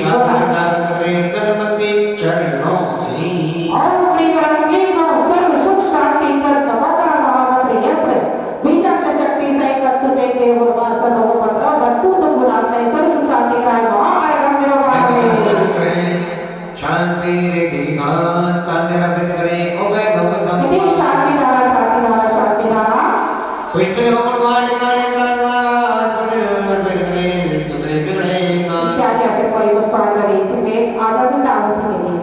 नारद करे सर्वमति चरणों से
ओम श्री ब्रह्मी को सर्व सुख शांति पर नमः महामंत्र यंत्र बीजा की शक्ति से कत्तु जय देव मां सर्वोपरि वस्तु तो बुलाते सर्व सुख शांति कराय महामार्ग लगावे
शांति रे दीघान शांति रबित करे ओ मैं लोक
इति
संपत्ति
शांति धारा शांति धारा शांति धारा
पुष्प होमन वाटिका इंद्राज पदे रबित करे सुंदरी बिगड़े का
इत्यादि असे कोई पुष्पाण करी छिपे आधा घंटा आवती केली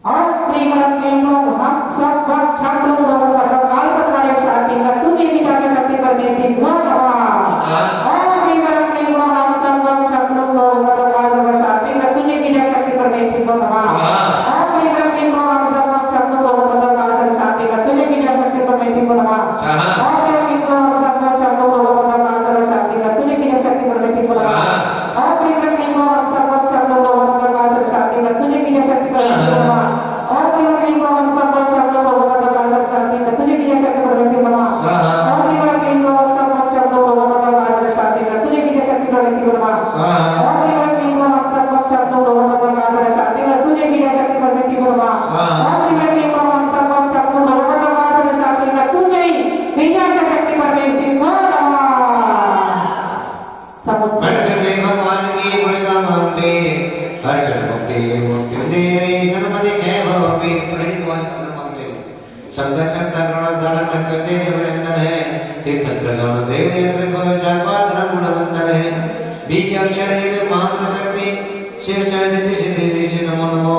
ओम श्री ब्रह्मी को हम सब छंद लोग काल प्रकार शांति का तुझे बीजा की शक्ति पर मेरी गुण ओम श्री ब्रह्मी को हम सब छंद लोग काल प्रकार शांति का तुझे बीजा की शक्ति पर मेरी गुण ओम श्री ब्रह्मी को हम सब छंद लोग काल प्रकार शांति का तुझे बीजा की शक्ति पर मेरी गुण ओम श्री ब्रह्मी को हम सब छंद लोग काल प्रकार शांति का तुझे बीजा की शक्ति पर मेरी गुण ओम श्री ब्रह्मी को हम सब छंद लोग काल प्रकार शांति का तुझे बीजा की शक्ति पर मेरी गुण और प्रेमी को हम सब शब्द को भगवत का शांति का तुझे भी जैसे कर बैठे बना और प्रेमी को हम सब शब्द को भगवत का शांति का तुझे भी जैसे कर बैठे बना और प्रेमी को हम सब शब्द को भगवत का शांति का तुझे भी जैसे कर बैठे बना और प्रेमी को हम सब शब्द को भगवत का शांति का तुझे विद्या की शक्ति पर बैठे बना समुद्र
में भगवान की गुणगा मांगे हर मुक्ति मुक्ति देवे गणपति जय भवी बड़े कौन मांगते संघर्षण करुणा सारा मृत्यु जय वंदन है तीर्थंकर जान देव यंत्र को जलपात्र गुणवंदन है बीज अक्षर ये महामंत्र शक्ति शिव शरण सिद्धि ऋषि नमो नमो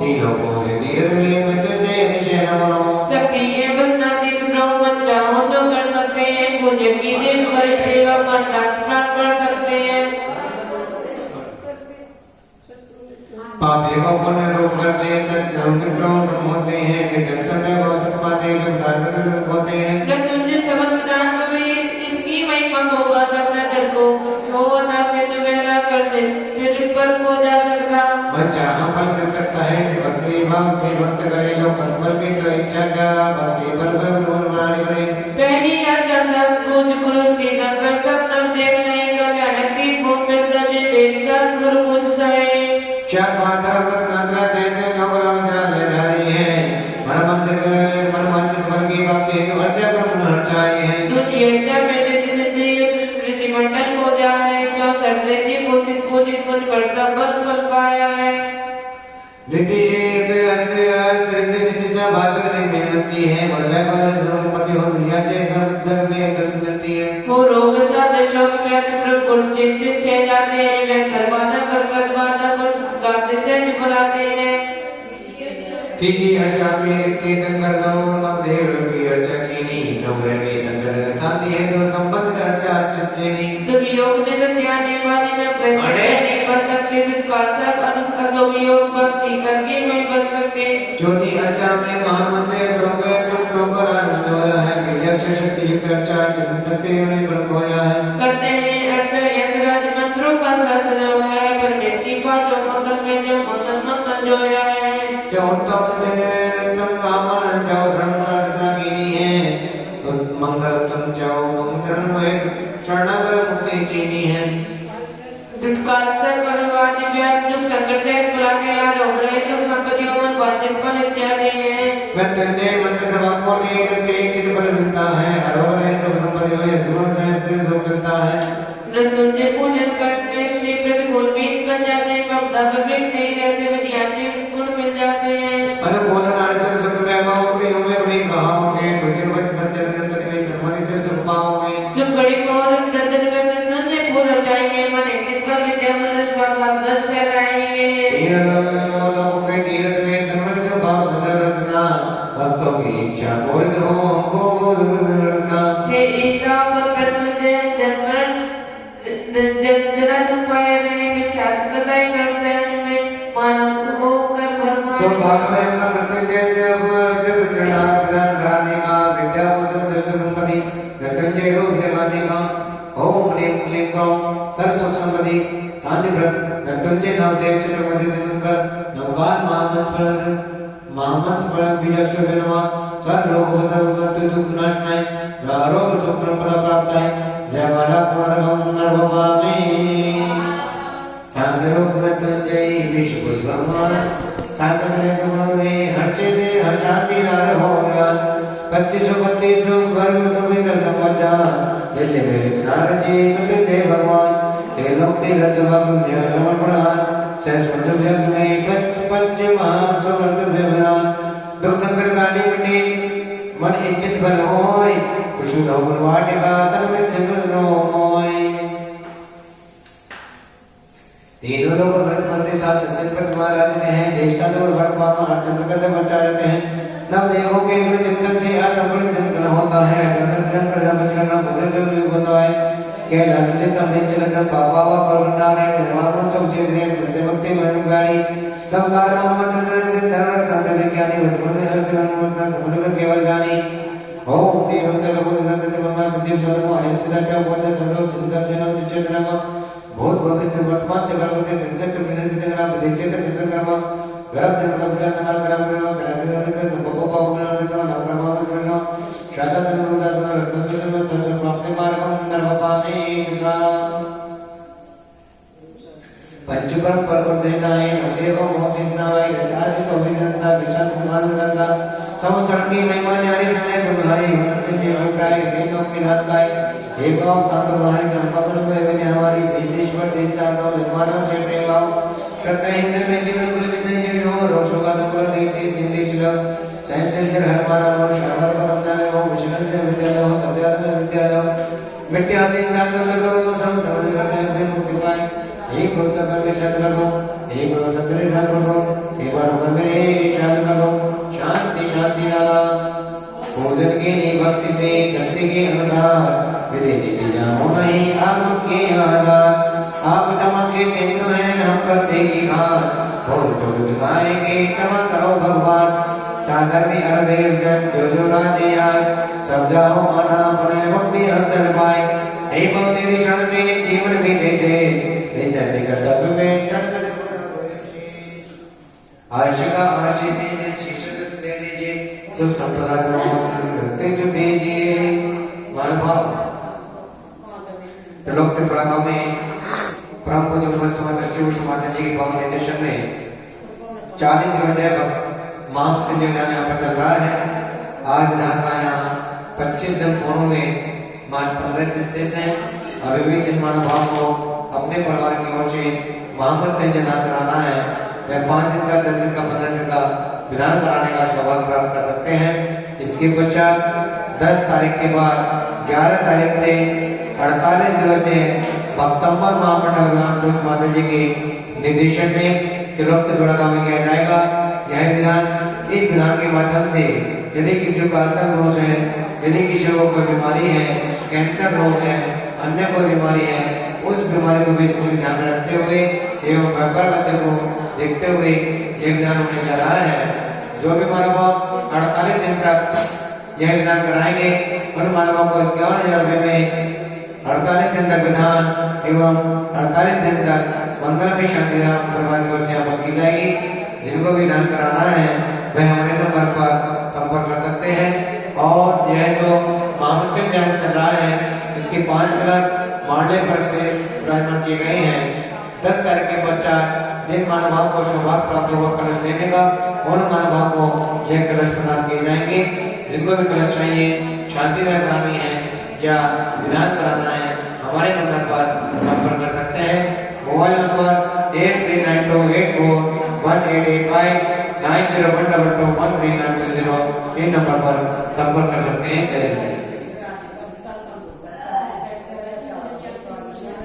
तीनों को धीरे में मृत्यु जय ऋषि नमो नमो
शक्ति है बसनाती ब्रह्म चाहो सो कर सकते हैं पूज्य की देव करे सेवा पर ट्रांसफर कर सकते हैं
पापी को पुण्य रोग करते हैं सत्संग मित्रों होते हैं निकटतम में बहुत पाते हैं धार्मिक होते हैं
मृत्युंजय शब्द विधान में इसकी महिमा होगा सपना दर को हो ना से तो गहरा कर से सिर पर को जा सकता
बच्चा हम फल मिल सकता है भक्ति भाव से भक्त करे लोग फल की तो इच्छा का भक्ति फल पर मनमानी करे
पहली अर्चा सब पूज पूजित मुनि बढ़ता बल फल पाया है।
द्वितीय अर्थ सिद्धि से भाग में मिलती है और व्यापार संपत्ति और दुनिया से जग में मिलती है।
वो रोग साथ शोक व्याधि प्रभु गुण चिंतित छह जाते हैं, वे करवाना कर बाधा गुण गाते से निपलाते हैं।
ठीक ही अर्चा में कीर्तन कर दो तब देर की अर्चा की नहीं तब रहने संकट शांति है तो संबंध अर्चा अच्छी
सब योग ने ध्यान वाणी में प्रत्यक्ष नहीं बच सकते, दुष्काल सब अनुष्का सब योग भक्ति करके नहीं बच सकते।
ज्योति अर्चा में महामंत्र द्रोकर आनंद होया है, विजय शक्ति युक्त अर्चा करते हुए बड़ होया है।
करते हैं अर्चा यंत्र आदि मंत्रों का साथ जो है, परमेश्वरी का जो मंगल में जो मंगल जो है
जो उत्तम कामन जो शरणता कीनी है मंगल संजो मंगल में शरणागत मुक्ति कीनी है।
दुष्काल से परिवादी व्याध जो संकट से बुलाते हैं, रोग रहे जो संपत्ति और बाधित फल इत्यादि हैं।
मृत्युंजय मंत्र सभा को करके एक चीज फल मिलता है, रोग रहे जो संपत्ति हो जीवन से सुख मिलता है।
मृत्युंजय पूजन करने से प्रतिकूल बीत बन जाते हैं, आपदा पर भी नहीं रहते, विद्यार्थी गुण मिल जाते हैं।
अनुकूल नारद सुख में पाओगे उम्र में कहाओगे कुछ बच सत्य गणपति में संपत्ति से सुख पाओगे।
सुख बड़ी और प्रदन में मृत्युंजय पूरा चाहिए, मन चित्त का विद्या मन स्वाभाविक फैलाएंगे।
इन लोगों के तीर्थ में संपत्ति से भाव सदा रचना भक्तों की इच्छा पूर्ण हो हमको बोध रखना।
हे ईसा मृत्युंजय जन्मन जरा दुख पाए रहे मिथ्या कथाएं करते हैं में मानव को कर भरमा।
सौभाग्य में मृत्युंजय जब चढ़ा प्रदान कराने का विद्या पुस्तक संपत्ति मृत्युंजय रूप जगाने का ओम ह्रीं क्लीं क्लौं सरस्वती संपत्ति शांति व्रत मृत्युंजय नवदेव चतुर्मसी दिनकर नवबार महामंत्र पर विजय शुभनवा सर्व रोग मृत्यु दुख नाशनाय आरोग्य सुख प्रदा प्राप्त है। जय माला पुनर्गम नरभवामि शांतरूप मृत्युंजय विश्व भगवान शांत में हर्षे दे हर शांति नार होया 25 वर्ग सभी कर संपदा दिल्ली में विचार जी नंद दे भगवान हे लोक दे रचवक जय रमण प्रधान सहस पंचम यज्ञ में पंच महासवर्ग व्यवहार दुख संकट काली मिटे मन इच्छित बल होय कुशु धौर वाटिका सर्व सिमर मोय। तीनों लोग व्रत बंदे साथ सज्जन पर महाराज ने हैं देवता और वर्ग पापा अर्चन करते बचा रहते हैं। नव देवों के गुण चिंतन से आत्मृत चिंतन होता है, निरंतर करना बच करना भूल जो भी होता है। कैलाश में कमे चलकर पापा व परवंडारे निर्वाण सब चेतने प्रति भक्ति में गाई नवकार मामन सरल तंत्र विज्ञानी वचन में हर चरण मंत्र समझ केवल जानी ओम देवं तक बोल संत ब्रह्मा सदेव शरणम हरि सदा क्या बोल सदो चिंतन जनो चेतनम बहुत भविष्य वर्तमान जगत में दिनचक्र विनंती जगना विदेचेत सिद्ध कर्म गर्भ जन संपूर्ण नमन कर्म ग्रह बपो पावन का नव कर्म करना शादा तन रुदा गुण रत्न से संत प्राप्ति मार्गम नरभवामि दिशा पंचकर्म परवर्तेनाय देवो मोसिनाय गजादि चौबीसंता विशाल समान गंगा संवत्सर की महिमा न्यारी समय तुम्हारी उन्नति में अभिप्राय देवों के नाथ गाय हे भाव शांत वाणी चमकावन में बने हमारी विदेश्वर देश चाहता निर्माणों से प्रेम भाव श्रद्धा हिंद में जीवन कुल विद्या जीवन हो रोशो का तकुल देती निर्देश लव सैंसेल हर मारा हो श्रावण पदम हो विष्णु से विद्यालय हो तब्यात में विद्यालय मिट्टी आदि दान को श्रम धर्म करते हैं मुक्ति पाए एक गुरु सकर में शांत कर दो एक गुरु सकर में शांत कर दो एक बार होकर मेरे शांत कर दो शांति शांति लाला पूजन के लिए भक्ति से शक्ति के अनुसार विधि नीति जानो नहीं आगम के आधार आप समझ चिंत हैं हम करते की हार और जो दिखाएंगे क्षमा करो भगवान सागर में अरदेव जन जो राज्य आए सब जाओ माना अपने भक्ति हर पाए हे तेरी शरण में जीवन भी जैसे कर्तव्य में आशिका आशीष दीजिए शीर्षक दे दीजिए सुसंपदा जो दीजिए मानभाव त्रिलोक त्रिपुरा में परम पूज्य समाधि माता जी के पावन निर्देशन में 40 दिवसीय महामृत्युंजय ध्यान यहाँ पर चल रहा है। आज ध्यान का यहाँ 25 दिन पूर्ण हुए मान 15 दिन शेष हैं। अभी भी इन मानभाव को अपने परिवार की ओर से महामृत्युंजय विधान कराना है वह 5 दिन का 10 दिन का 15 दिन का विधान कराने का सौभाग्य प्राप्त कर सकते हैं। इसके पश्चात 10 तारीख के बाद 11 तारीख से 48 दिनों से भक्तम्बर महामंडल विधान तुलसी माता जी के निर्देशन में त्रिलोक द्वारा काम किया जाएगा। यह विधान इस विधान के माध्यम से यदि किसी को अल्सर दोष है, यदि किसी को कोई बीमारी है, कैंसर रोग है, अन्य कोई बीमारी है, उस बीमारी को भी ध्यान में रखते हुए एवं व्यापार गति को देखते हुए यह विधान होने जा रहा है। जो भी मानव 48 दिन तक यह विधान कराएंगे उन मानवों को 51,000 रुपये में 48 दिन तक विधान एवं 48 दिन तक मंगल में शांति परिवार की ओर से यहाँ की जाएगी। जिनको भी दान कराना है वह हमारे नंबर पर संपर्क कर सकते हैं। और यह जो महामृत्युंजय चल रहा है इसके 5 कलश मांडले पर से विराजमान किए गए हैं। 10 तारीख के पश्चात जिन मानव को सौभाग्य प्राप्त होगा कलश लेने का उन मानव को यह कलश प्रदान किए जाएंगे। जिनको भी कलश चाहिए, शांति दान करानी है या विधान कराना है हमारे नंबर पर संपर्क कर सकते हैं। मोबाइल नंबर 8392841885 9012213920 इन नंबर पर संपर्क कर सकते हैं।